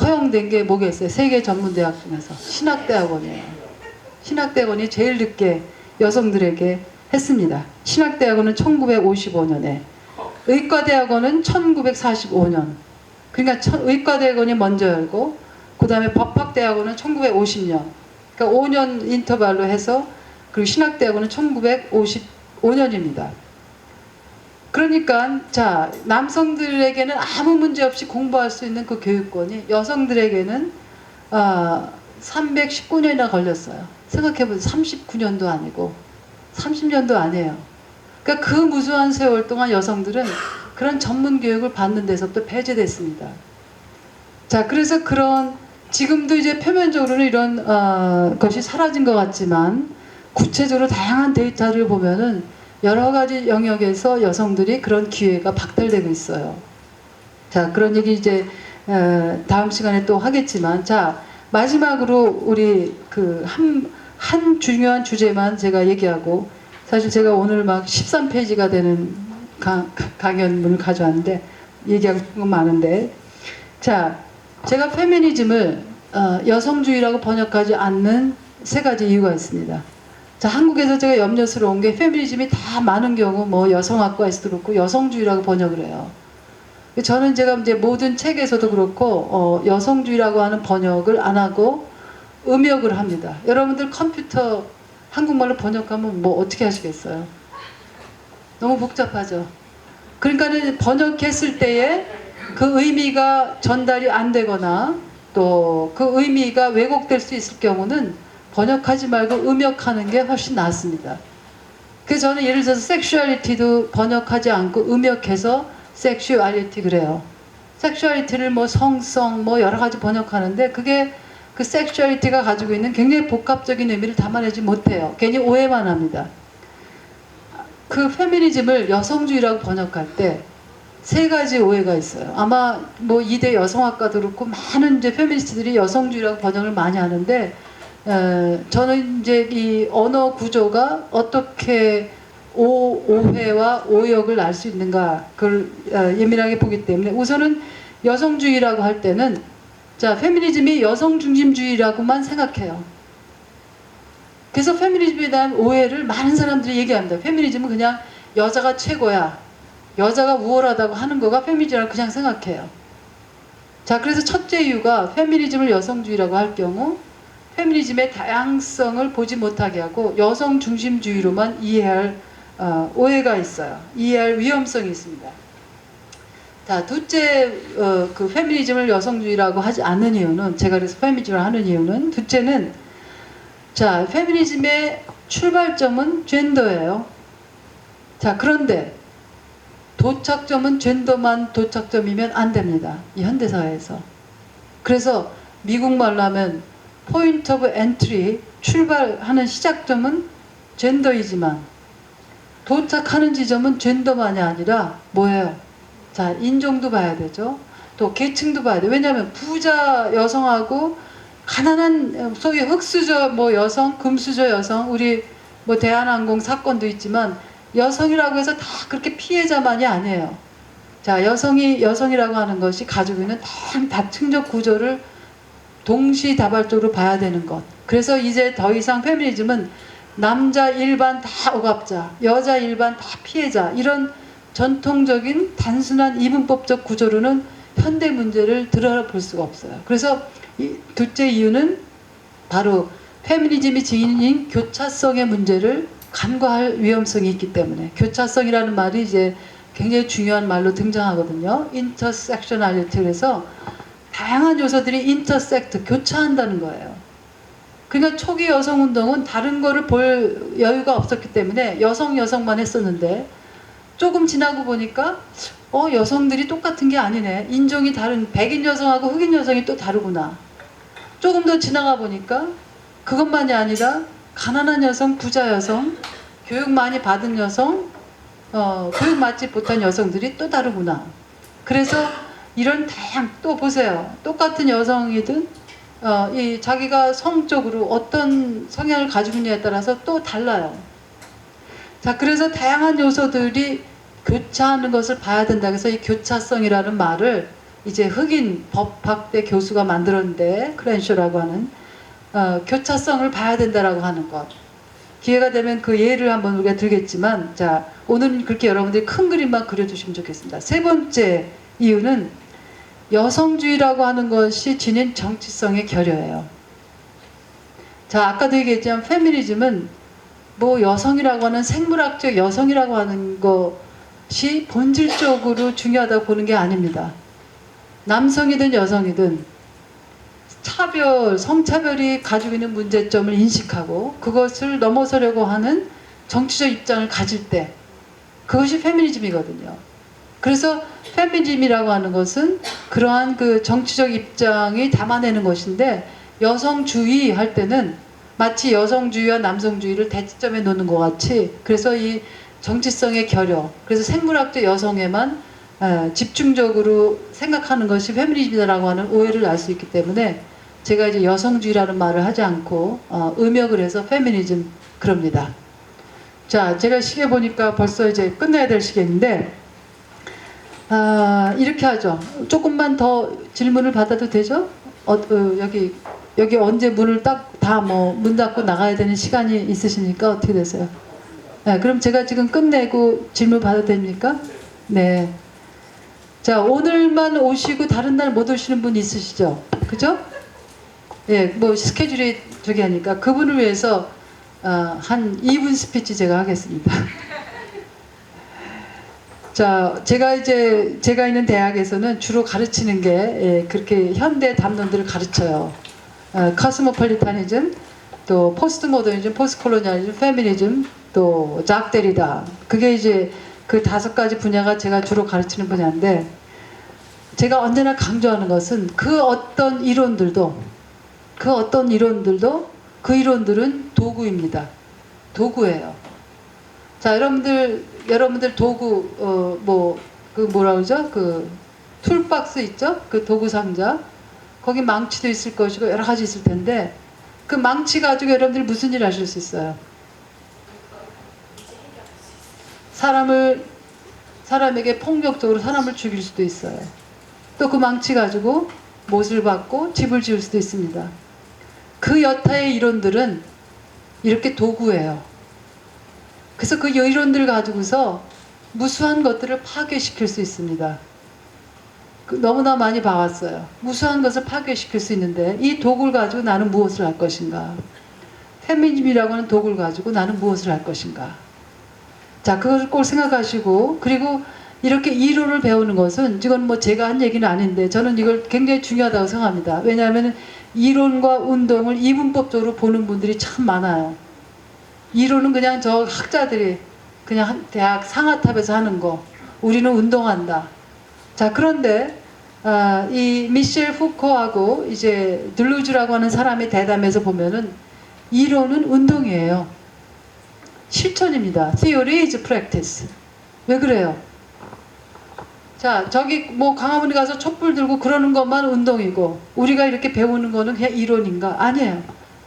허용된 게 뭐겠어요? 세계 전문대학 중에서 신학대학원이에요. 신학대학원이 제일 늦게 여성들에게 했습니다. 신학대학원은 1955년에, 의과대학원은 1945년. 그러니까 의과대학원이 먼저 열고, 그 다음에 법학대학원은 1950년. 그러니까 5년 인터벌로 해서, 그리고 신학대학원은 1955년입니다. 그러니까 자, 남성들에게는 아무 문제 없이 공부할 수 있는 그 교육권이 여성들에게는 319년이나 걸렸어요. 생각해보세요. 39년도 아니고 30년도 아니에요. 그러니까 그 무수한 세월 동안 여성들은 그런 전문 교육을 받는 데서부터 배제됐습니다. 자, 그래서 지금도 이제 표면적으로는 이런 것이 사라진 것 같지만, 구체적으로 다양한 데이터를 보면은 여러 가지 영역에서 여성들이 그런 기회가 박탈되고 있어요. 자, 그런 얘기 이제 다음 시간에 또 하겠지만, 자, 마지막으로 우리 한 중요한 주제만 제가 얘기하고, 사실 제가 오늘 막 13페이지가 되는 강연문을 가져왔는데 얘기하고 싶은 건 많은데, 자, 제가 페미니즘을 여성주의라고 번역하지 않는 세 가지 이유가 있습니다. 자, 한국에서 제가 염려스러운 게 페미니즘이 다 많은 경우 뭐 여성학과에서도 그렇고 여성주의라고 번역을 해요. 저는 제가 이제 모든 책에서도 그렇고 여성주의라고 하는 번역을 안 하고 음역을 합니다. 여러분들 컴퓨터 한국말로 번역하면 뭐 어떻게 하시겠어요? 너무 복잡하죠. 그러니까는 번역했을 때에 그 의미가 전달이 안 되거나 또 그 의미가 왜곡될 수 있을 경우는 번역하지 말고 음역하는 게 훨씬 낫습니다. 그래서 저는 예를 들어서 섹슈얼리티도 번역하지 않고 음역해서 섹슈얼리티 그래요. 섹슈얼리티를 뭐 성성 뭐 여러 가지 번역하는데 그게 그 섹슈얼리티가 가지고 있는 굉장히 복합적인 의미를 담아내지 못해요. 괜히 오해만 합니다. 그 페미니즘을 여성주의라고 번역할 때 세 가지 오해가 있어요. 아마 뭐 이대 여성학과도 그렇고 많은 이제 페미니스트들이 여성주의라고 번역을 많이 하는데 저는 이제 이 언어 구조가 어떻게 오해와 오역을 알 수 있는가 그걸 예민하게 보기 때문에 우선은 여성주의라고 할 때는 자 페미니즘이 여성 중심주의라고만 생각해요. 그래서 페미니즘에 대한 오해를 많은 사람들이 얘기합니다. 페미니즘은 그냥 여자가 최고야. 여자가 우월하다고 하는 거가 페미니즘이라고 그냥 생각해요. 자, 그래서 첫째 이유가 페미니즘을 여성주의라고 할 경우 페미니즘의 다양성을 보지 못하게 하고 여성 중심주의로만 이해할 오해가 있어요. 이해할 위험성이 있습니다. 자, 둘째 그 페미니즘을 여성주의라고 하지 않는 이유는 제가 그래서 페미니즘을 하는 이유는 둘째는 자, 페미니즘의 출발점은 젠더예요. 자, 그런데 도착점은 젠더만 도착점이면 안 됩니다. 이 현대사회에서. 그래서 미국 말로 하면 포인트 오브 엔트리 출발하는 시작점은 젠더이지만 도착하는 지점은 젠더만이 아니라 뭐예요? 자, 인종도 봐야 되죠. 또 계층도 봐야 돼요. 왜냐하면 부자 여성하고 가난한 소위 흑수저 뭐 여성, 금수저 여성, 우리 뭐 대한항공 사건도 있지만 여성이라고 해서 다 그렇게 피해자만이 아니에요. 자, 여성이라고 하는 것이 가지고 있는 다층적 구조를 동시다발적으로 봐야 되는 것. 그래서 이제 더 이상 페미니즘은 남자 일반 다 억압자, 여자 일반 다 피해자 이런 전통적인 단순한 이분법적 구조로는 현대 문제를 들여다볼 수가 없어요. 그래서 둘째 이유는 바로 페미니즘이 지닌 교차성의 문제를 간과할 위험성이 있기 때문에 교차성이라는 말이 이제 굉장히 중요한 말로 등장하거든요. 인터섹셔널리티 그래서 다양한 요소들이 인터섹트 교차한다는 거예요. 그러니까 초기 여성운동은 다른 거를 볼 여유가 없었기 때문에 여성만 했었는데 조금 지나고 보니까 여성들이 똑같은 게 아니네. 인종이 다른 백인 여성하고 흑인 여성이 또 다르구나. 조금 더 지나가 보니까 그것만이 아니라 가난한 여성, 부자 여성, 교육 많이 받은 여성, 교육 받지 못한 여성들이 또 다르구나. 그래서 이런 또 보세요. 똑같은 여성이든 이 자기가 성적으로 어떤 성향을 가지고 있냐에 따라서 또 달라요. 자, 그래서 다양한 요소들이 교차하는 것을 봐야 된다. 그래서 이 교차성이라는 말을 이제 흑인 법학대 교수가 만들었는데 크렌쇼라고 하는 교차성을 봐야 된다라고 하는 것. 기회가 되면 그 예를 한번 우리가 들겠지만 자 오늘은 그렇게 여러분들이 큰 그림만 그려주시면 좋겠습니다. 세 번째 이유는 여성주의라고 하는 것이 지닌 정치성의 결여예요. 자 아까도 얘기했지만 페미니즘은 뭐 여성이라고 하는 생물학적 여성이라고 하는 것이 본질적으로 중요하다고 보는 게 아닙니다. 남성이든 여성이든 성차별이 가지고 있는 문제점을 인식하고 그것을 넘어서려고 하는 정치적 입장을 가질 때 그것이 페미니즘이거든요. 그래서 페미니즘이라고 하는 것은 그러한 그 정치적 입장이 담아내는 것인데 여성주의 할 때는 마치 여성주의와 남성주의를 대치점에 놓는 것 같이 그래서 이 정치성의 결여 그래서 생물학적 여성에만 집중적으로 생각하는 것이 페미니즘이라고 하는 오해를 알 수 있기 때문에 제가 이제 여성주의라는 말을 하지 않고 음역을 해서 페미니즘 그럽니다. 자, 제가 시계 보니까 벌써 이제 끝내야 될 시계인데 이렇게 하죠. 조금만 더 질문을 받아도 되죠? 여기 언제 문을 문 닫고 나가야 되는 시간이 있으시니까 어떻게 되세요? 네, 그럼 제가 지금 끝내고 질문 받아도 됩니까? 네. 자, 오늘만 오시고 다른 날 못 오시는 분 있으시죠? 그죠? 예, 뭐 스케줄이 저기 하니까 그분을 위해서 한 2분 스피치 제가 하겠습니다. 자, 제가 있는 대학에서는 주로 가르치는 게 그렇게 현대 담론들을 가르쳐요. 코스모폴리타니즘, 또 포스트 모더니즘, 포스트 콜로니얼리즘, 페미니즘, 또 작 데리다. 그게 이제 그 5가지 분야가 제가 주로 가르치는 분야인데, 제가 언제나 강조하는 것은 그 어떤 이론들도 그 이론들은 도구입니다. 도구예요. 자, 여러분들 도구 그 뭐라 그러죠? 그 툴박스 있죠? 그 도구 상자. 거기 망치도 있을 것이고 여러 가지 있을 텐데, 그 망치 가지고 여러분들이 무슨 일 하실 수 있어요? 사람에게 폭력적으로 사람을 죽일 수도 있어요. 또 그 망치 가지고 못을 받고 집을 지을 수도 있습니다. 그 여타의 이론들은 이렇게 도구예요. 그래서 그 이론들 가지고서 무수한 것들을 파괴시킬 수 있습니다. 너무나 많이 봐왔어요. 무수한 것을 파괴시킬 수 있는데, 이 도구를 가지고 나는 무엇을 할 것인가? 페미니즘이라고 하는 도구를 가지고 나는 무엇을 할 것인가? 자, 그것을 꼭 생각하시고, 그리고 이렇게 이론을 배우는 것은, 이건 뭐 제가 한 얘기는 아닌데, 저는 이걸 굉장히 중요하다고 생각합니다. 왜냐하면 이론과 운동을 이분법적으로 보는 분들이 참 많아요. 이론은 그냥 저 학자들이 그냥 대학 상아탑에서 하는 거, 우리는 운동한다. 자, 그런데 이 미셸 후코하고 이제 들루즈라고 하는 사람의 대담에서 보면은 이론은 운동이에요. 실천입니다. Theory is practice. 왜 그래요? 자, 저기 뭐 광화문에 가서 촛불 들고 그러는 것만 운동이고, 우리가 이렇게 배우는 거는 그냥 이론인가? 아니에요.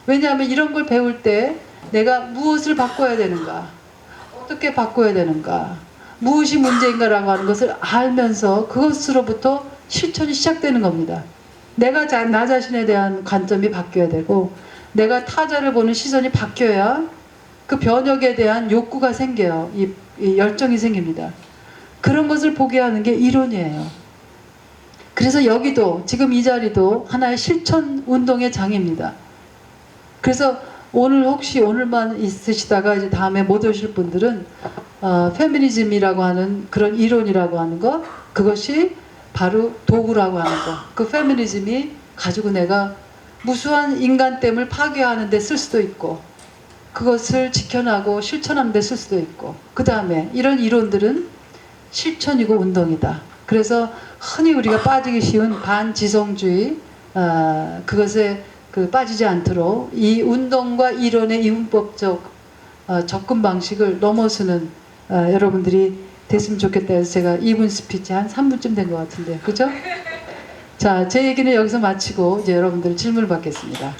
왜냐하면 이런 걸 배울 때 내가 무엇을 바꿔야 되는가? 어떻게 바꿔야 되는가? 무엇이 문제인가라고 하는 것을 알면서 그것으로부터 실천이 시작되는 겁니다. 내가 나 자신에 대한 관점이 바뀌어야 되고, 내가 타자를 보는 시선이 바뀌어야 그 변혁에 대한 욕구가 생겨요. 이 열정이 생깁니다. 그런 것을 보게 하는 게 이론이에요. 그래서 여기도, 지금 이 자리도 하나의 실천 운동의 장입니다. 그래서 오늘만 있으시다가 이제 다음에 못 오실 분들은 페미니즘이라고 하는 그런 이론이라고 하는 것, 그것이 바로 도구라고 하는 것. 그 페미니즘이 가지고 내가 무수한 인간됨을 파괴하는 데 쓸 수도 있고, 그것을 지켜나고 실천하는 데 쓸 수도 있고, 그 다음에 이런 이론들은 실천이고 운동이다. 그래서 흔히 우리가 빠지기 쉬운 반지성주의, 그것에 빠지지 않도록 이 운동과 이론의 이분법적 접근 방식을 넘어서는 여러분들이 됐으면 좋겠다 해서 제가 2분 스피치 한 3분쯤 된 것 같은데, 그죠? 자, 제 얘기는 여기서 마치고 이제 여러분들 질문을 받겠습니다.